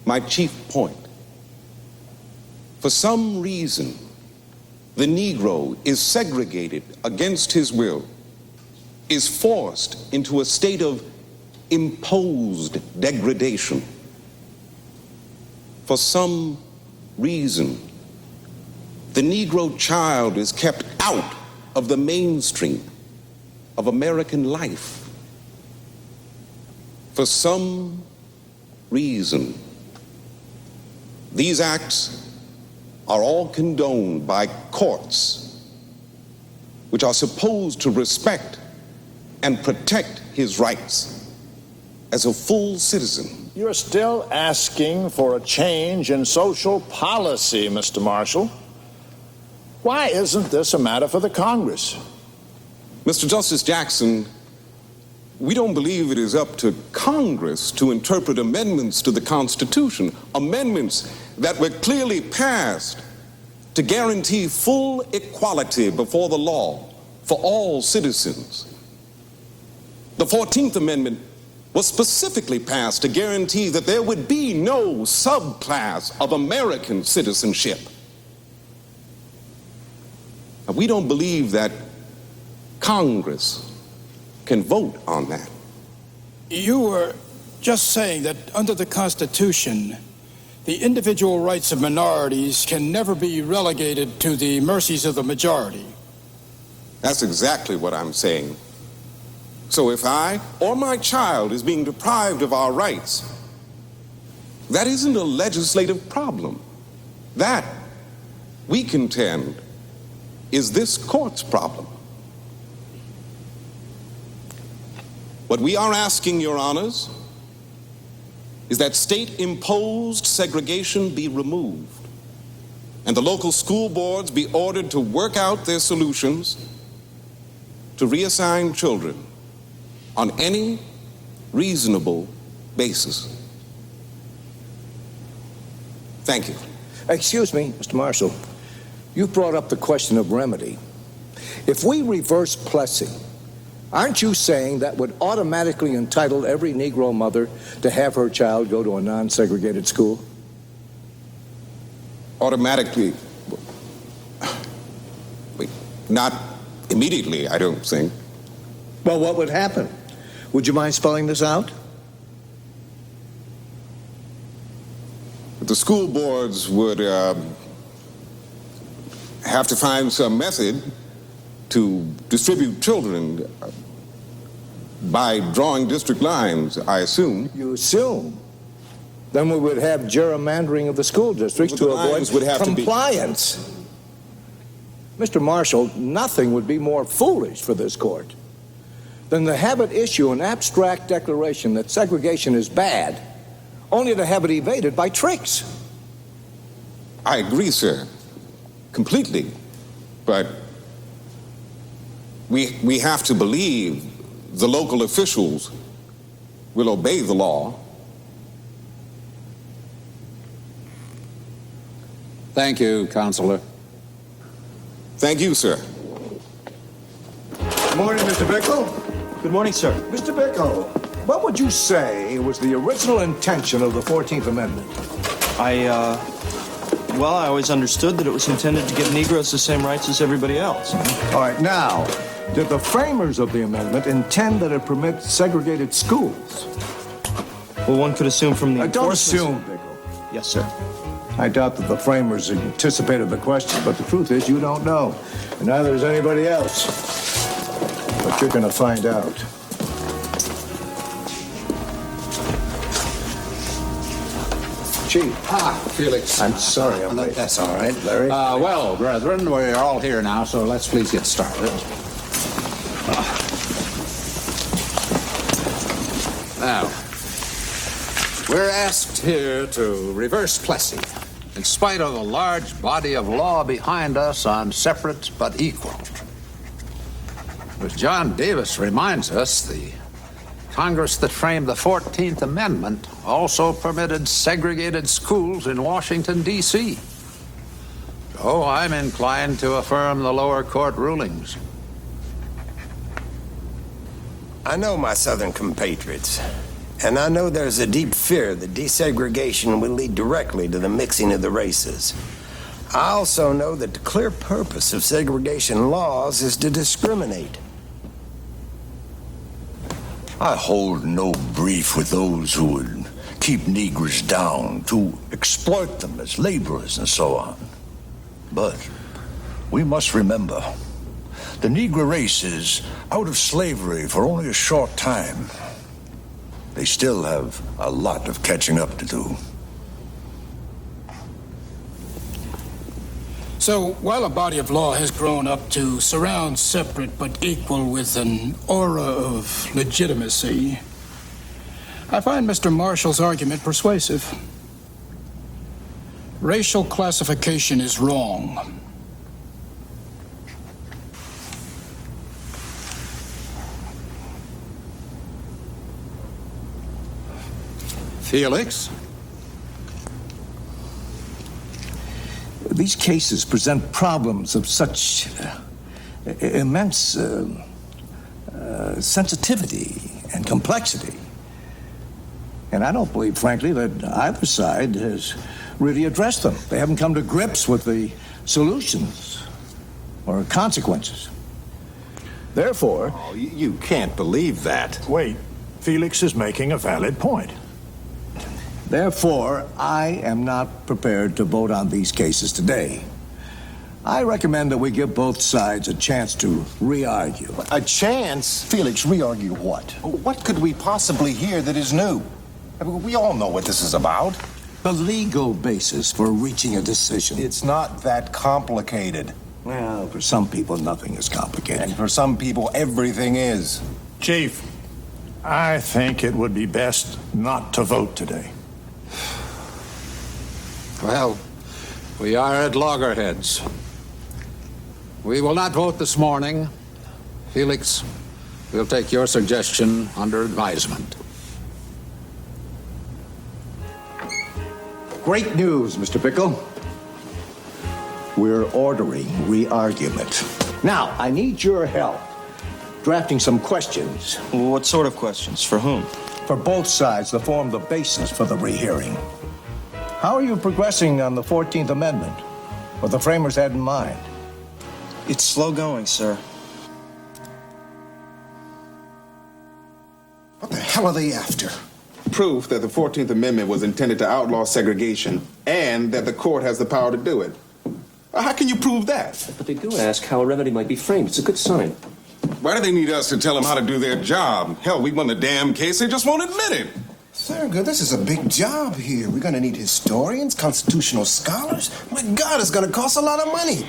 B: my chief point. For some reason, the Negro is segregated against his will, is forced into a state of imposed degradation. For some reason, the Negro child is kept out of the mainstream of American life. For some reason, these acts are all condoned by courts, which are supposed to respect and protect his rights as a full citizen.
M: You're still asking for a change in social policy, Mr. Marshall. Why isn't this a matter for the Congress?
B: Mr. Justice Jackson, we don't believe it is up to Congress to interpret amendments to the Constitution, amendments that were clearly passed to guarantee full equality before the law for all citizens. The 14th Amendment was specifically passed to guarantee that there would be no subclass of American citizenship. Now, we don't believe that Congress can vote on that.
N: You were just saying that under the Constitution, the individual rights of minorities can never be relegated to the mercies of the majority.
B: That's exactly what I'm saying. So if I or my child is being deprived of our rights, that isn't a legislative problem. That, we contend, is this court's problem. What we are asking, Your Honors, is that state-imposed segregation be removed and the local school boards be ordered to work out their solutions to reassign children on any reasonable basis. Thank you.
L: Excuse me, Mr. Marshall. You brought up the question of remedy. If we reverse Plessy, aren't you saying that would automatically entitle every Negro mother to have her child go to a non-segregated school?
B: Automatically? Not immediately, I don't think.
L: Well, what would happen? Would you mind spelling this out?
B: The school boards would have to find some method to distribute children by drawing district lines, I assume.
L: You assume? Then we would have gerrymandering of the school districts to avoid compliance. Mr. Marshall, nothing would be more foolish for this court than to have it issue an abstract declaration that segregation is bad, only to have it evaded by tricks.
B: I agree, sir, completely. But we have to believe the local officials will obey the law.
R: Thank you, Counselor.
B: Thank you, sir.
G: Good morning, Mr. Bickle.
J: Good morning, sir.
G: Mr. Bickle, what would you say was the original intention of the 14th Amendment?
J: I always understood that it was intended to give Negroes the same rights as everybody else.
G: All right, now, did the framers of the amendment intend that it permit segregated schools?
J: Well, one could assume from the
G: Don't
J: enforcement...
G: assume, Bickle.
J: Yes, sir.
G: I doubt that the framers anticipated the question, but the truth is you don't know, and neither does anybody else. But you're going to find out.
L: Chief.
R: Felix.
L: I'm sorry, I'm late.
R: That's all right, Larry. Well, brethren, we're all here now, so let's please get started. Now, we're asked here to reverse Plessy, in spite of the large body of law behind us on separate but equal. As John Davis reminds us, the Congress that framed the 14th Amendment also permitted segregated schools in Washington, D.C. So I'm inclined to affirm the lower court rulings.
T: I know my Southern compatriots, and I know there's a deep fear that desegregation will lead directly to the mixing of the races. I also know that the clear purpose of segregation laws is to discriminate.
F: I hold no brief with those who would keep Negroes down, to exploit them as laborers and so on. But we must remember, the Negro race is out of slavery for only a short time. They still have a lot of catching up to do.
N: So, while a body of law has grown up to surround separate but equal with an aura of legitimacy, I find Mr. Marshall's argument persuasive. Racial classification is wrong.
R: Felix?
L: These cases present problems of such immense sensitivity and complexity. And I don't believe, frankly, that either side has really addressed them. They haven't come to grips with the solutions or consequences. Therefore...
M: Oh, you can't believe that. Wait, Felix is making a valid point.
L: Therefore, I am not prepared to vote on these cases today. I recommend that we give both sides a chance to re-argue.
F: A chance? Felix, re-argue what? What could we possibly hear that is new? I mean, we all know what this is about.
L: The legal basis for reaching a decision. It's not that complicated. Well, for some people, nothing is complicated. And for some people, everything is.
M: Chief, I think it would be best not to vote today.
R: Well, we are at loggerheads. We will not vote this morning. Felix, we'll take your suggestion under advisement.
L: Great news, Mr. Pickle. We're ordering re-argument. Now, I need your help drafting some questions.
O: What sort of questions? For whom?
L: For both sides to form the basis for the rehearing. How are you progressing on the 14th Amendment? What the framers had in mind?
O: It's slow going, sir.
L: What the hell are they after?
B: Proof that the 14th Amendment was intended to outlaw segregation and that the court has the power to do it. How can you prove that?
S: But they do ask how a remedy might be framed. It's a good sign.
B: Why do they need us to tell them how to do their job? Hell, we won the damn case. They just won't admit it.
F: Thurgood, this is a big job here. We're going to need historians, constitutional scholars. My God, it's going to cost a lot of money.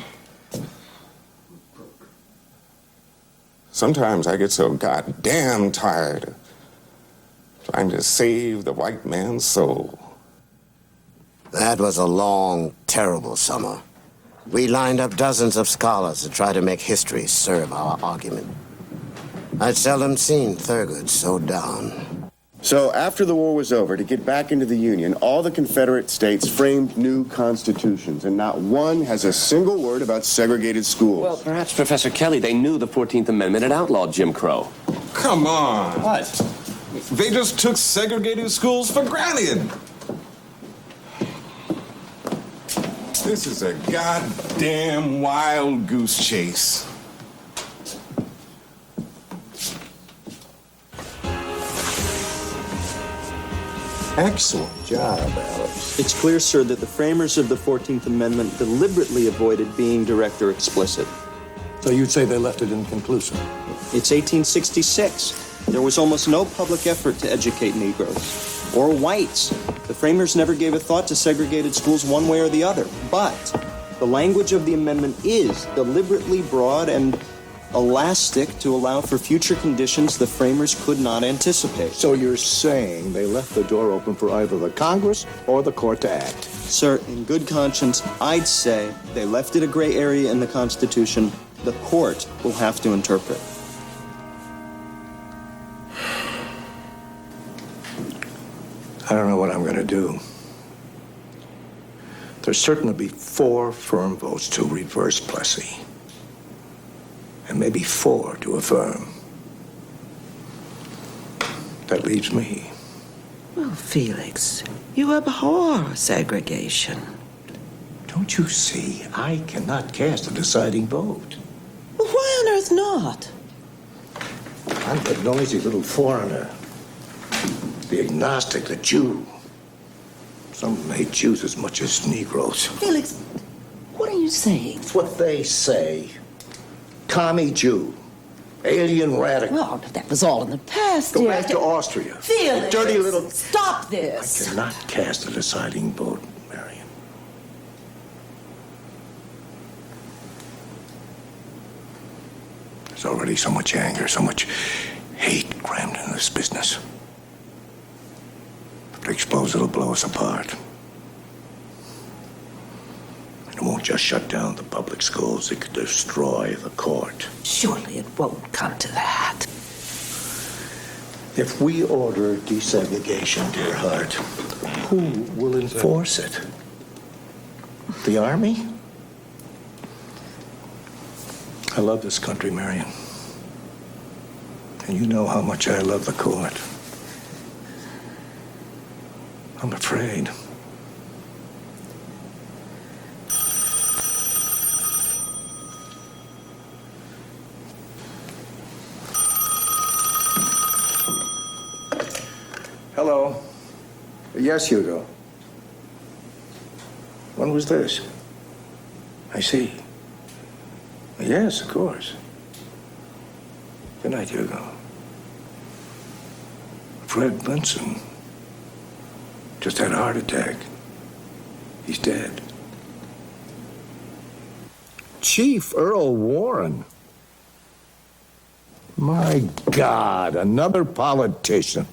B: Sometimes I get so goddamn tired of trying to save the white man's soul.
E: That was a long, terrible summer. We lined up dozens of scholars to try to make history serve our argument. I'd seldom seen Thurgood so down.
Q: So after the war was over, to get back into the Union, all the Confederate states framed new constitutions, and not one has a single word about segregated schools.
S: Well, perhaps, Professor Kelly, they knew the 14th Amendment had outlawed Jim Crow.
B: Come on.
S: What?
B: They just took segregated schools for granted. This is a goddamn wild goose chase.
L: Excellent job, Alex.
O: It's clear, sir, that the framers of the 14th Amendment deliberately avoided being direct or explicit.
L: So you'd say they left it inconclusive?
O: It's 1866. There was almost no public effort to educate Negroes or whites. The framers never gave a thought to segregated schools one way or the other. But the language of the amendment is deliberately broad and elastic to allow for future conditions the framers could not anticipate.
L: So you're saying they left the door open for either the Congress or the court to act?
O: Sir, in good conscience, I'd say they left it a gray area in the Constitution. The court will have to interpret.
L: I don't know what I'm going to do. There's certain to be 4 firm votes to reverse Plessy, and maybe 4 to affirm. That leaves me.
I: Well, Felix, you abhor segregation.
L: Don't you see? I cannot cast a deciding vote.
I: Well, why on earth not?
L: I'm the noisy little foreigner, the agnostic, the Jew. Some of them hate Jews as much as Negroes.
I: Felix, what are you saying?
L: It's what they say. Commie Jew. Alien radical.
I: Well, that was all in the past,
L: Go
I: dear.
L: back to Austria.
I: Felix,
L: Dirty little...
I: stop
L: I
I: this.
L: cannot cast a deciding vote, Marion. There's already so much anger, so much hate crammed into this business. If it explodes, it'll blow us apart. And it won't just shut down the public schools, it could destroy the court.
I: Surely it won't come to that.
L: If we order desegregation, dear heart, who will enforce it? The army? I love this country, Marion. And you know how much I love the court. I'm afraid. Hello. Yes, Hugo. When was this? I see. Yes, of course. Good night, Hugo. Fred Benson just had a heart attack. He's dead.
M: Chief Earl Warren. My God, another politician.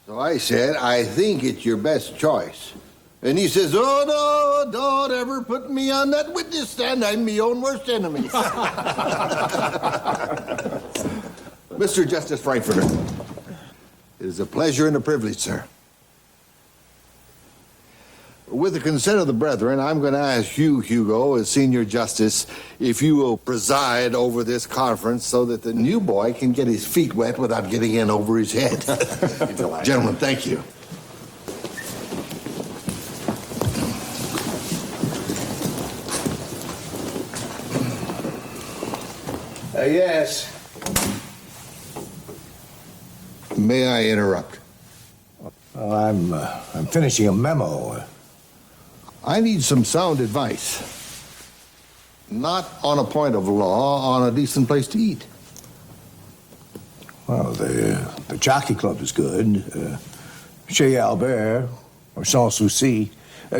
A: So I said, I think it's your best choice. And he says, oh, no, don't ever put me on that witness stand. I'm my own worst enemy. Mr. Justice Frankfurter, it is a pleasure and a privilege, sir. With the consent of the brethren, I'm going to ask you, Hugo, as senior justice, if you will preside over this conference so that the new boy can get his feet wet without getting in over his head. Gentlemen, thank you.
G: Yes.
A: May I interrupt?
M: I'm finishing a memo.
A: I need some sound advice. Not on a point of law, on a decent place to eat.
M: Well, the Jockey Club is good. Chez Albert or Sans Souci.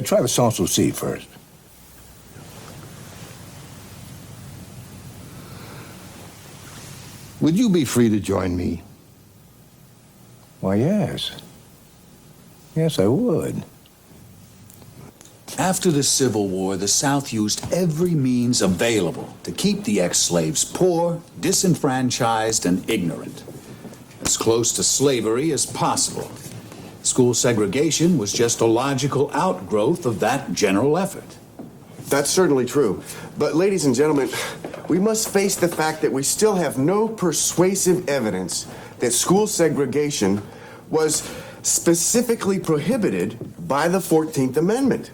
M: Try the Sans Souci first.
A: Would you be free to join me?
M: Why, yes. Yes, I would.
P: After the Civil War, the South used every means available to keep the ex-slaves poor, disenfranchised, and ignorant. As close to slavery as possible. School segregation was just a logical outgrowth of that general effort.
Q: That's certainly true. But, ladies and gentlemen, we must face the fact that we still have no persuasive evidence that school segregation was specifically prohibited by the 14th Amendment.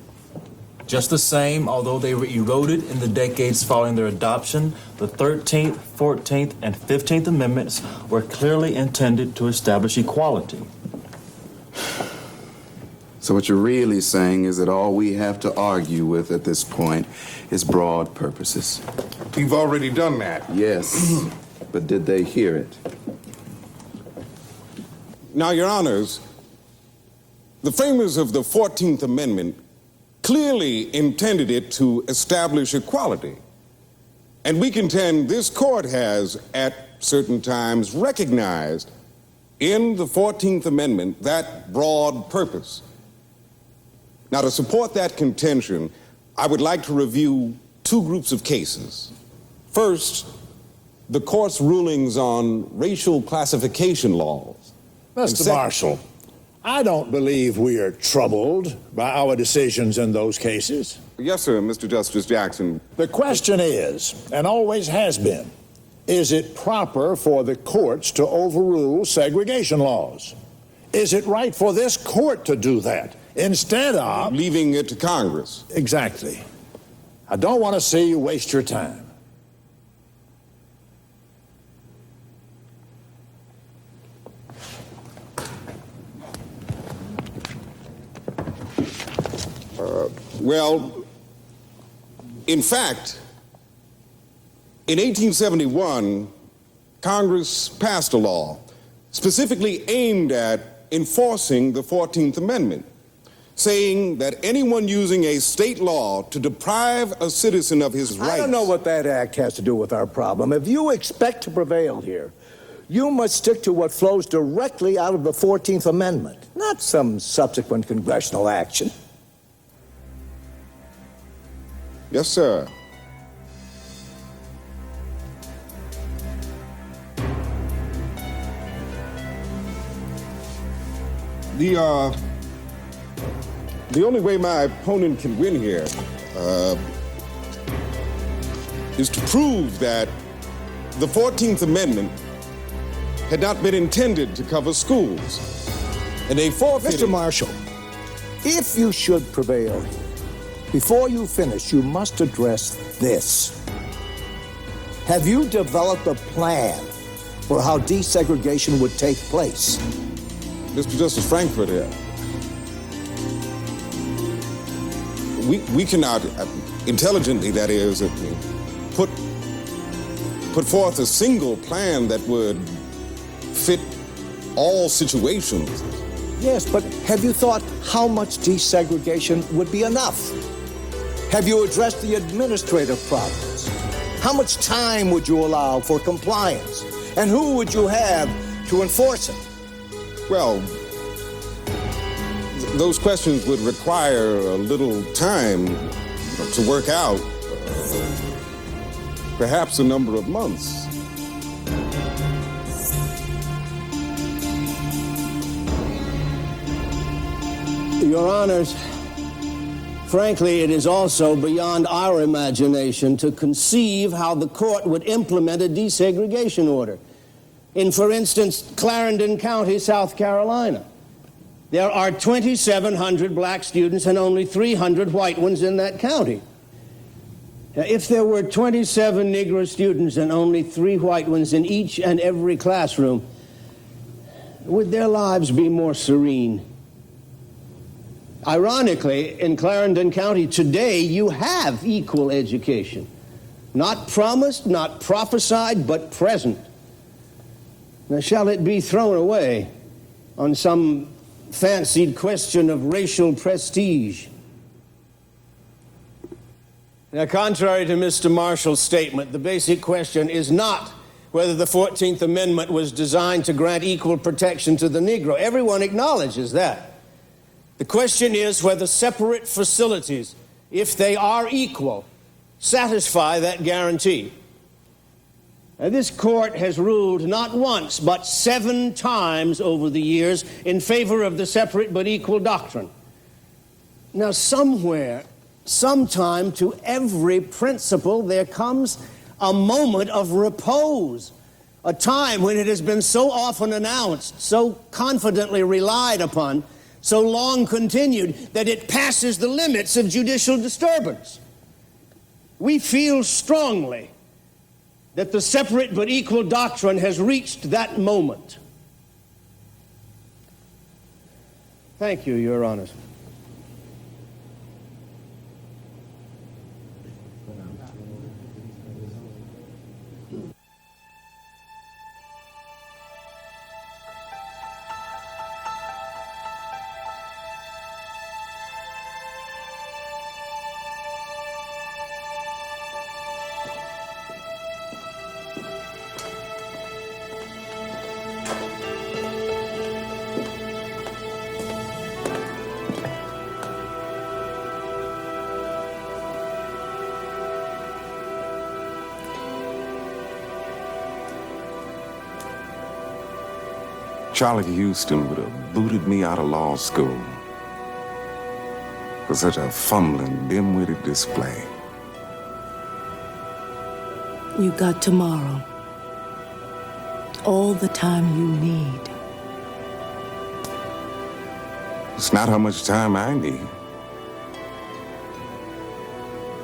U: Just the same, although they were eroded in the decades following their adoption, the 13th, 14th, and 15th Amendments were clearly intended to establish equality.
V: So what you're really saying is that all we have to argue with at this point is broad purposes.
B: You've already done that.
V: Yes, but did they hear it?
B: Now, Your Honors, the framers of the 14th Amendment clearly intended it to establish equality. And we contend this court has, at certain times, recognized in the 14th Amendment that broad purpose. Now, to support that contention, I would like to review two groups of cases. First, the court's rulings on racial classification laws.
M: Mr. Marshall, I don't believe we are troubled by our decisions in those cases.
B: Yes, sir, Mr. Justice Jackson.
M: The question is, and always has been, is it proper for the courts to overrule segregation laws? Is it right for this court to do that instead of
B: leaving it to Congress?
M: Exactly. I don't want to see you waste your time.
B: Well, in fact, in 1871, Congress passed a law specifically aimed at enforcing the 14th Amendment, saying that anyone using a state law to deprive a citizen of his rights...
W: I don't know what that act has to do with our problem. If you expect to prevail here, you must stick to what flows directly out of the 14th Amendment, not some subsequent congressional action.
B: Yes, sir. The only way my opponent can win here is to prove that the 14th Amendment had not been intended to cover schools. And they forfeited...
W: Mr. Marshall, if you should prevail, before you finish, you must address this. Have you developed a plan for how desegregation would take place?
B: Mr. Justice Frankfurter, we cannot intelligently, that is, put forth a single plan that would fit all situations.
W: Yes, but have you thought how much desegregation would be enough? Have you addressed the administrative problems? How much time would you allow for compliance? And who would you have to enforce it?
B: Well, those questions would require a little time to work out, perhaps a number of months.
C: Your Honors, frankly, it is also beyond our imagination to conceive how the court would implement a desegregation order. In, for instance, Clarendon County, South Carolina. There are 2,700 black students and only 300 white ones in that county. Now, if there were 27 Negro students and only 3 white ones in each and every classroom, would their lives be more serene? Ironically, in Clarendon County today, you have equal education. Not promised, not prophesied, but present. Now, shall it be thrown away on some fancied question of racial prestige? Now, contrary to Mr. Marshall's statement, the basic question is not whether the 14th Amendment was designed to grant equal protection to the Negro. Everyone acknowledges that. The question is whether separate facilities, if they are equal, satisfy that guarantee. Now, this court has ruled not once, but 7 times over the years in favor of the separate but equal doctrine. Now, somewhere, sometime, to every principle, there comes a moment of repose, a time when it has been so often announced, so confidently relied upon, so long continued, that it passes the limits of judicial disturbance. We feel strongly that the separate but equal doctrine has reached that moment. Thank you, Your Honors.
B: Charlie Houston would have booted me out of law school for such a fumbling, dim-witted display.
D: You got tomorrow. All the time you need.
B: It's not how much time I need.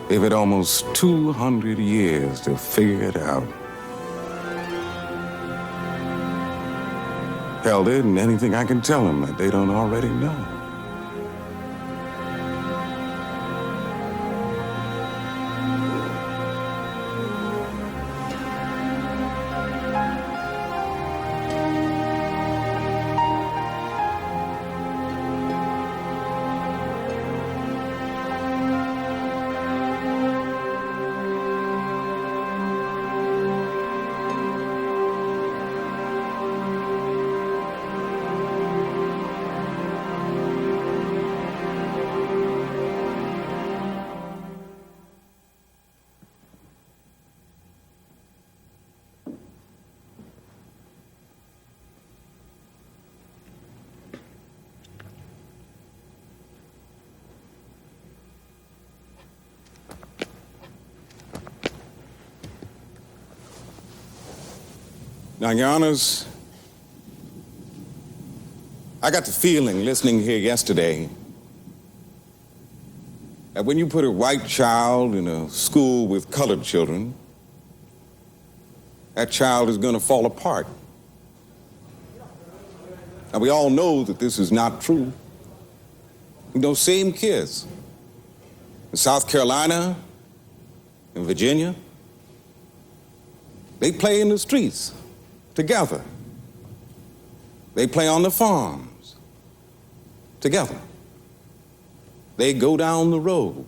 B: They've had almost 200 years to figure it out. Hell, there isn't anything I can tell them that they don't already know. Now, Your Honors, I got the feeling, listening here yesterday, that when you put a white child in a school with colored children, that child is going to fall apart. Now, we all know that this is not true. Those same kids in South Carolina, in Virginia, they play in the streets together. They play on the farms. together. They go down the road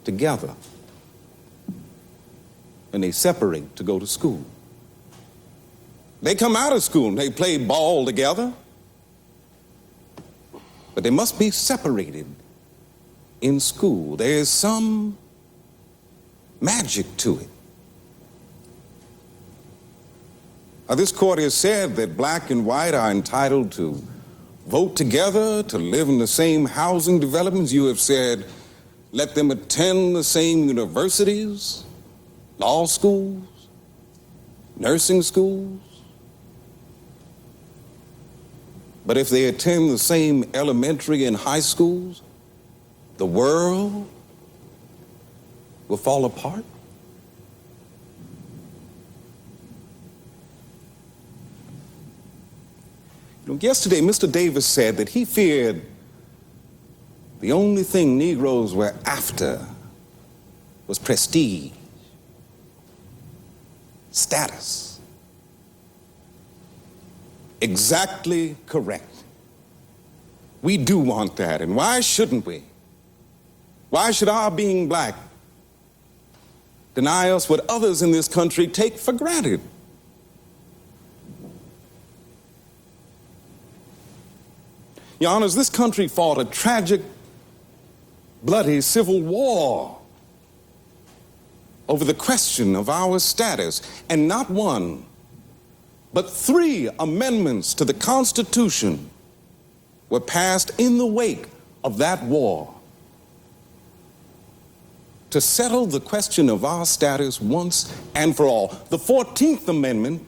B: together. And they separate to go to school. They come out of school and they play ball together. But they must be separated in school. There is some magic to it. Now, this court has said that black and white are entitled to vote together, to live in the same housing developments. You have said, let them attend the same universities, law schools, nursing schools. But if they attend the same elementary and high schools, the world will fall apart. Yesterday, Mr. Davis said that he feared the only thing Negroes were after was prestige, status. Exactly correct. We do want that, and why shouldn't we? Why should our being black deny us what others in this country take for granted? Your Honors, this country fought a tragic, bloody civil war over the question of our status, and not one, but 3 amendments to the Constitution were passed in the wake of that war to settle the question of our status once and for all. The 14th Amendment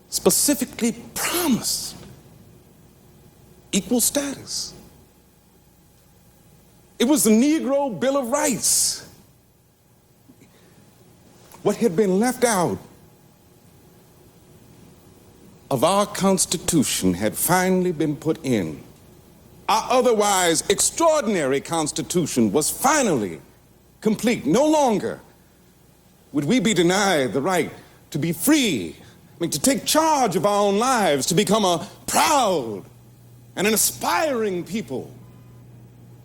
B: specifically promised equal status. It was the Negro Bill of Rights. What had been left out of our Constitution had finally been put in. Our otherwise extraordinary Constitution was finally complete. No longer would we be denied the right to be free, to take charge of our own lives, to become a proud and an aspiring people.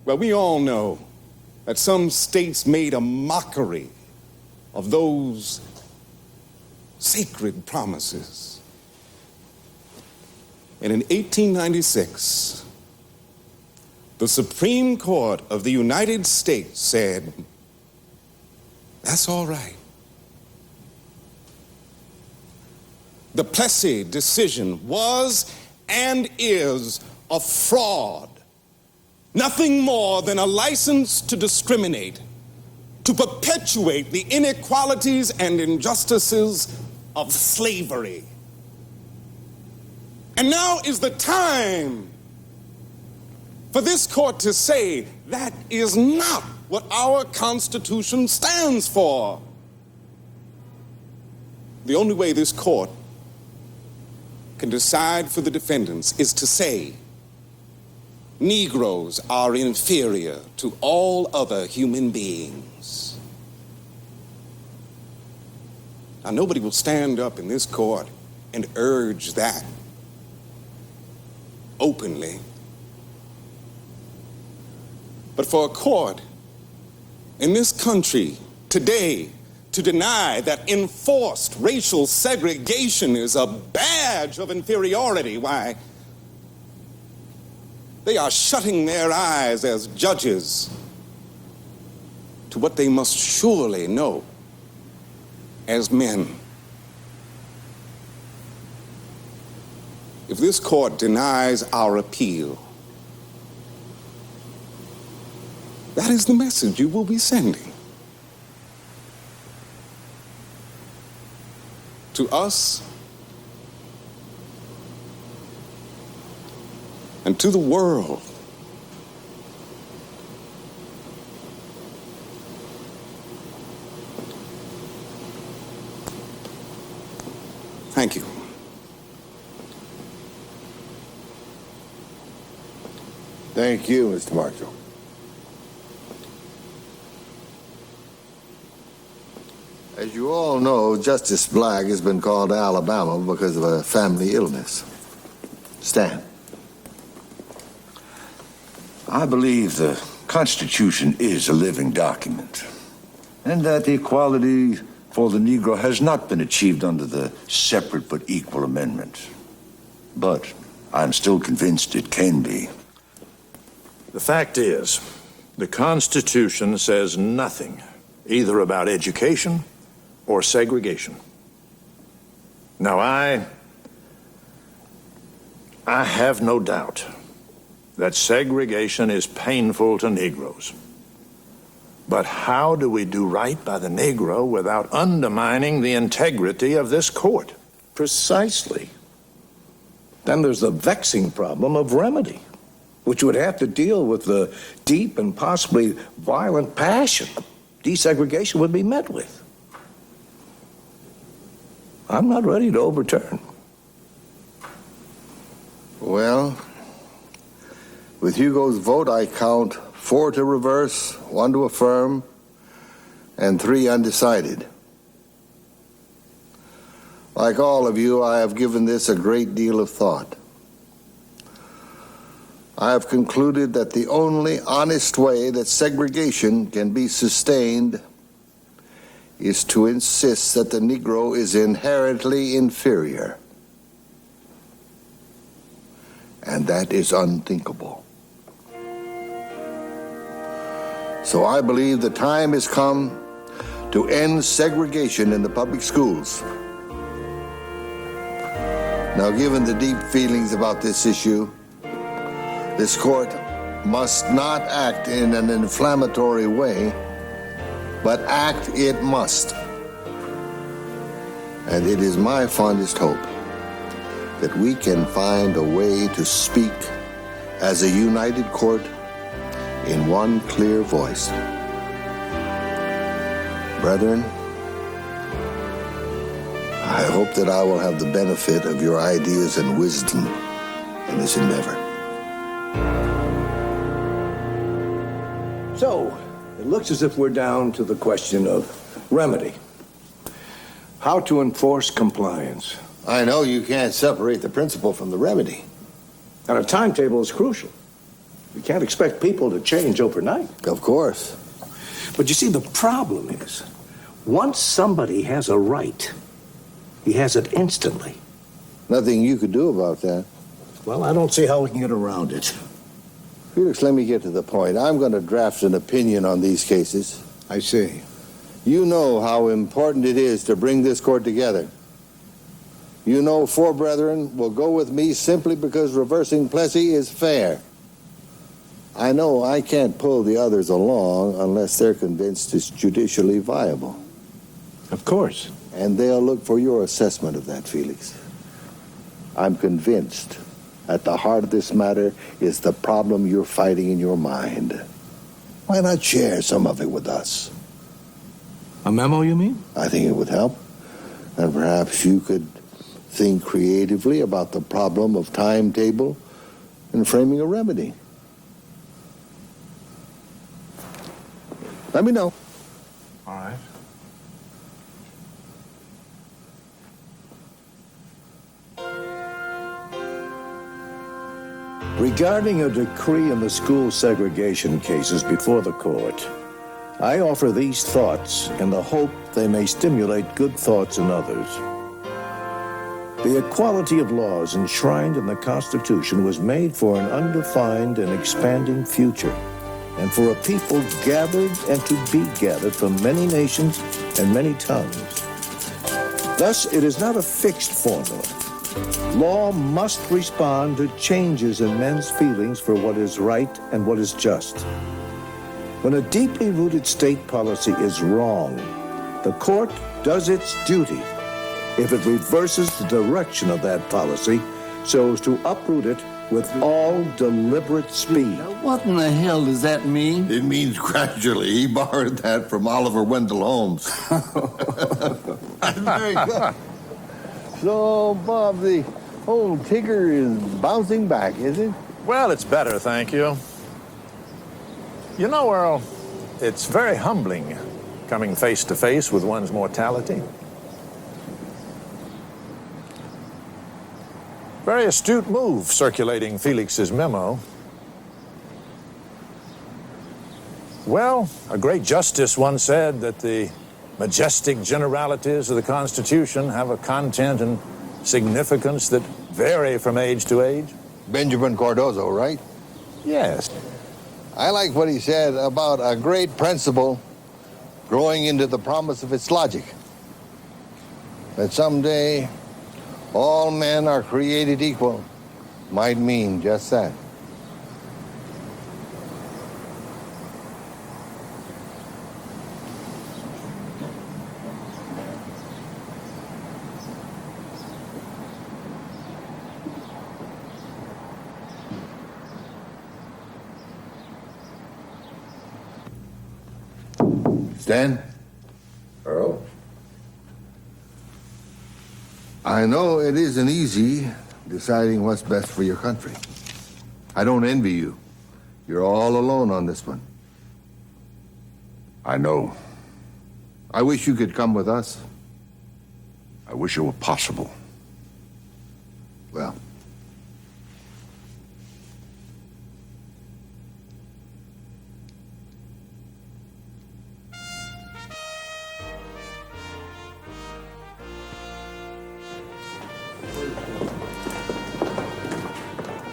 B: Well, we all know that some states made a mockery of those sacred promises. And in 1896, the Supreme Court of the United States said, that's all right. The Plessy decision was and is a fraud, nothing more than a license to discriminate, to perpetuate the inequalities and injustices of slavery. And now is the time for this court to say that is not what our Constitution stands for. The only way this court can decide for the defendants is to say Negroes are inferior to all other human beings. Now, nobody will stand up in this court and urge that openly. But for a court in this country today to deny that enforced racial segregation is a badge of inferiority, why, they are shutting their eyes as judges to what they must surely know as men. If this court denies our appeal, that is the message you will be sending to us and to the world. Thank you.
G: Thank you, Mr. Marshall. As you all know, Justice Black has been called to Alabama because of a family illness. Stan.
F: I believe the Constitution is a living document, and that equality for the Negro has not been achieved under the separate but equal amendment. But I'm still convinced it can be.
M: The fact is, the Constitution says nothing either about education or segregation. Now, I have no doubt that segregation is painful to Negroes. But how do we do right by the Negro without undermining the integrity of this court?
L: Precisely. Then there's the vexing problem of remedy, which would have to deal with the deep and possibly violent passion desegregation would be met with. I'm not ready to overturn.
A: Well, with Hugo's vote, I count 4 to reverse, 1 to affirm, and 3 undecided. Like all of you, I have given this a great deal of thought. I have concluded that the only honest way that segregation can be sustained is to insist that the Negro is inherently inferior. And that is unthinkable. So I believe the time has come to end segregation in the public schools. Now, given the deep feelings about this issue, this court must not act in an inflammatory way, but act it must. And it is my fondest hope that we can find a way to speak as a united court in one clear voice. Brethren, I hope that I will have the benefit of your ideas and wisdom in this endeavor.
L: So, it looks as if we're down to the question of remedy. How to enforce compliance.
A: I know you can't separate the principle from the remedy.
L: And a timetable is crucial. You can't expect people to change overnight.
A: Of course.
L: But you see, the problem is, once somebody has a right, he has it instantly.
A: Nothing you could do about that.
L: Well, I don't see how we can get around it.
A: Felix, let me get to the point. I'm going to draft an opinion on these cases.
L: I see.
A: You know how important it is to bring this court together. You know 4 brethren will go with me simply because reversing Plessy is fair. I know I can't pull the others along unless they're convinced it's judicially viable.
L: Of course.
A: And they'll look for your assessment of that, Felix. I'm convinced at the heart of this matter is the problem you're fighting in your mind. Why not share some of it with us?
L: A memo, you mean?
A: I think it would help. And perhaps you could think creatively about the problem of timetable and framing a remedy. Let me know.
M: All right.
W: Regarding a decree in the school segregation cases before the court, I offer these thoughts in the hope they may stimulate good thoughts in others. The equality of laws enshrined in the Constitution was made for an undefined and expanding future, and for a people gathered and to be gathered from many nations and many tongues. Thus, it is not a fixed formula. Law must respond to changes in men's feelings for what is right and what is just. When a deeply rooted state policy is wrong, the court does its duty if it reverses the direction of that policy so as to uproot it with all deliberate speed.
A: What in the hell does that mean? It means gradually. He borrowed that from Oliver Wendell Holmes. That's very good. So, Bob, the old Tigger is bouncing back, is it?
M: Well, it's better, thank you. You know, Earl, it's very humbling coming face to face with one's mortality. Very astute move circulating Felix's memo. Well, a great justice once said that the majestic generalities of the Constitution have a content and significance that vary from age to age.
A: Benjamin Cardozo, right?
M: Yes.
A: I like what he said about a great principle growing into the promise of its logic. That someday all men are created equal might mean just that. Stan?
F: Earl?
A: I know it isn't easy deciding what's best for your country. I don't envy you. You're all alone on this one.
F: I know.
A: I wish you could come with us.
F: I wish it were possible.
A: Well,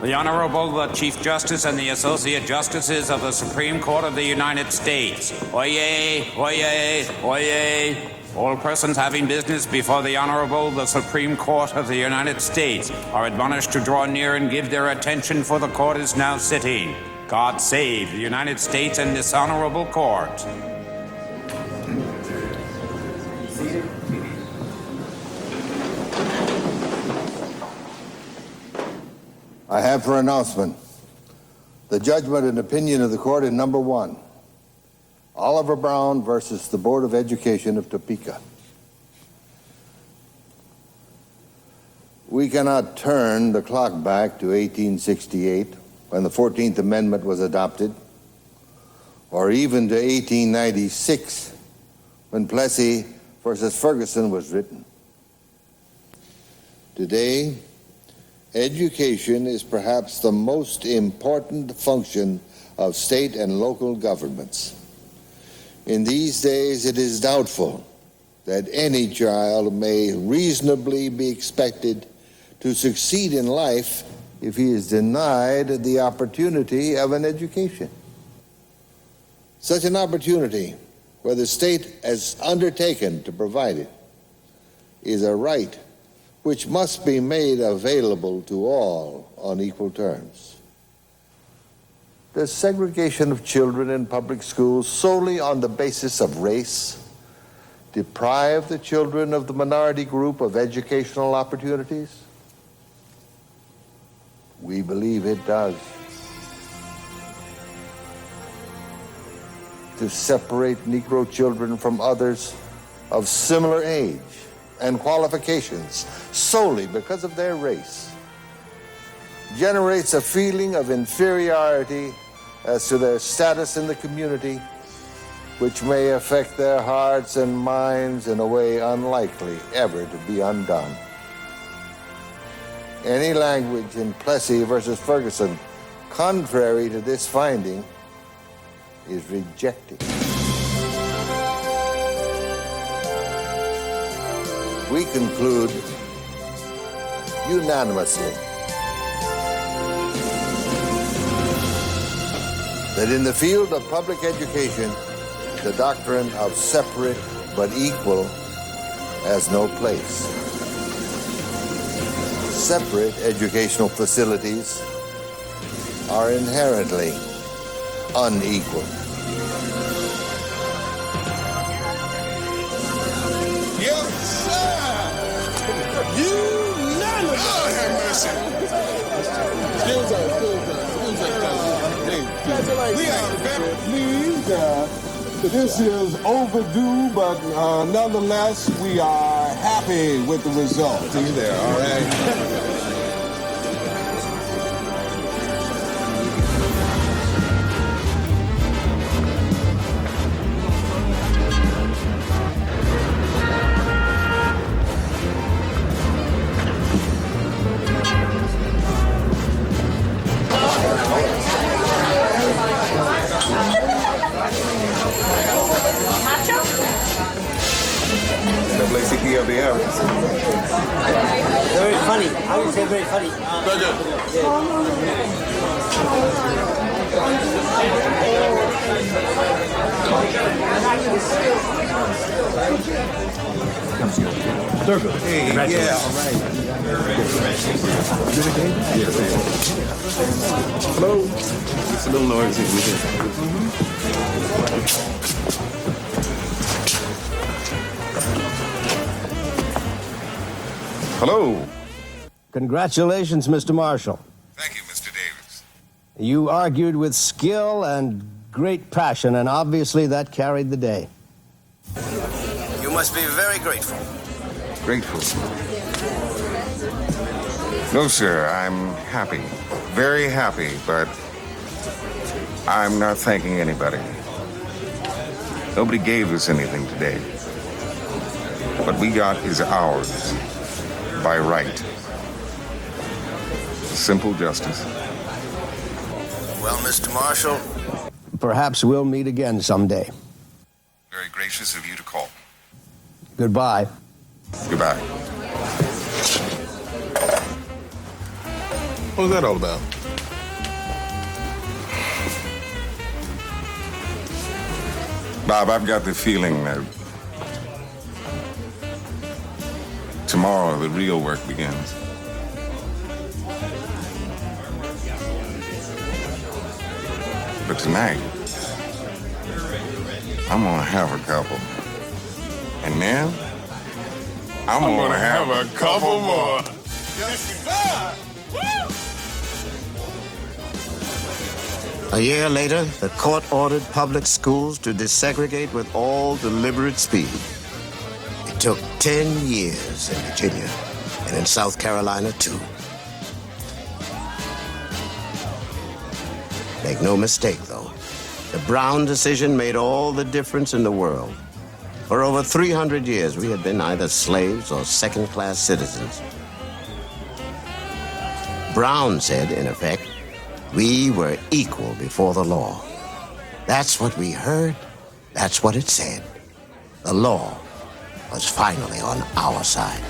H: The Honorable the Chief Justice and the Associate Justices of the Supreme Court of the United States. Oyez, oyez, oyez. All persons having business before the Honorable the Supreme Court of the United States are admonished to draw near and give their attention, for the court is now sitting. God save the United States and this honorable court.
A: I have for announcement the judgment and opinion of the court in number 1, Oliver Brown versus the Board of Education of Topeka. We cannot turn the clock back to 1868, when the 14th Amendment was adopted, or even to 1896, when Plessy versus Ferguson was written. Today, education is perhaps the most important function of state and local governments. In these days, it is doubtful that any child may reasonably be expected to succeed in life if he is denied the opportunity of an education. Such an opportunity, where the state has undertaken to provide it, is a right which must be made available to all on equal terms. The segregation of children in public schools solely on the basis of race deprive the children of the minority group of educational opportunities? We believe it does. To separate Negro children from others of similar age and qualifications solely because of their race generates a feeling of inferiority as to their status in the community, which may affect their hearts and minds in a way unlikely ever to be undone. Any language in Plessy versus Ferguson contrary to this finding is rejected. We conclude unanimously that in the field of public education, the doctrine of separate but equal has no place. Separate educational facilities are inherently unequal.
B: Yes, sir! Unanimous! Lord have mercy! Excuse us. We are very pleased. This is overdue, but nonetheless, we are happy with the result. See you there, all right? NAACP-LDF.
C: Very funny. I would say very funny.
B: Thurgood. Hey, yeah. All right. Hello. It's a little noisy in here. Hello.
C: Congratulations, Mr. Marshall.
B: Thank you, Mr. Davis.
C: You argued with skill and great passion, and obviously that carried the day. You must be very grateful.
B: Grateful. No, sir, I'm happy. Very happy, but I'm not thanking anybody. Nobody gave us anything today. What we got is ours. By right. Simple justice.
C: Well, Mr. Marshall, perhaps we'll meet again someday.
B: Very gracious of you to call.
C: Goodbye.
B: Goodbye. What was that all about? Bob, I've got the feeling that tomorrow the real work begins. But tonight, I'm gonna have a couple. And then, I'm gonna have a couple more.
E: A year later, the court ordered public schools to desegregate with all deliberate speed. It took 10 years in Virginia, and in South Carolina, too. Make no mistake, though, the Brown decision made all the difference in the world. For over 300 years, we had been either slaves or second-class citizens. Brown said, in effect, we were equal before the law. That's what we heard. That's what it said. The law was finally on our side.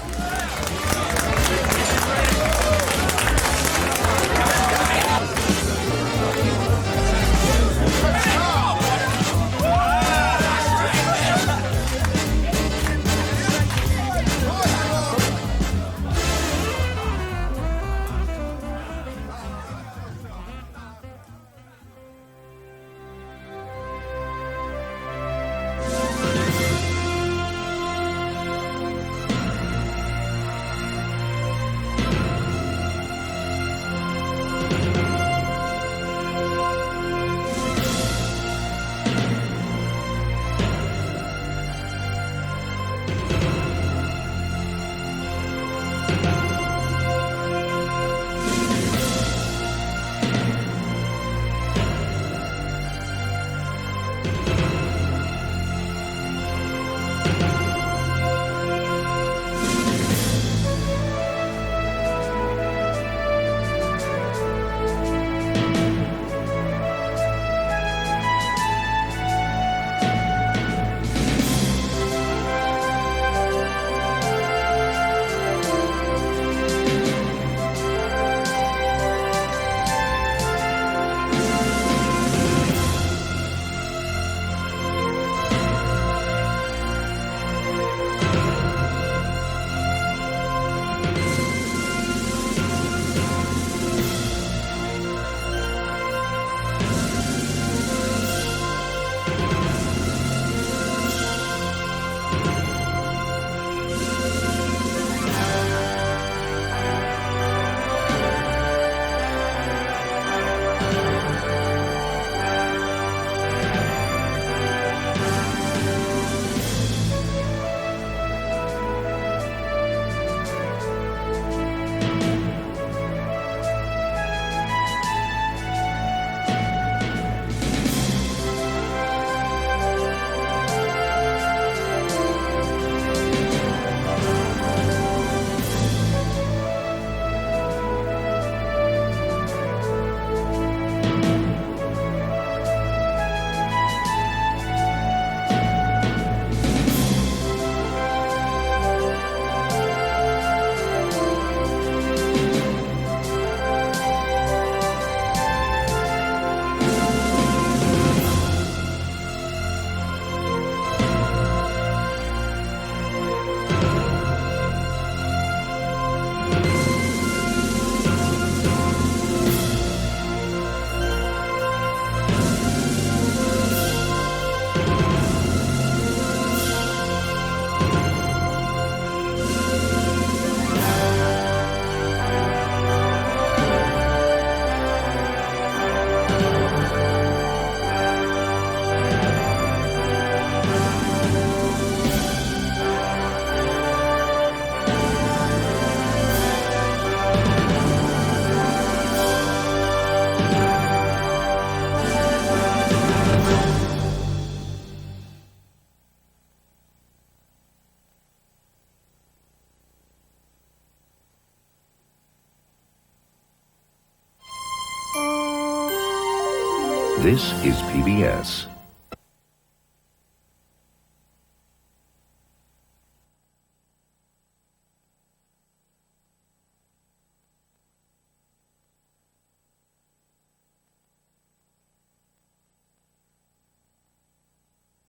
J: This is PBS.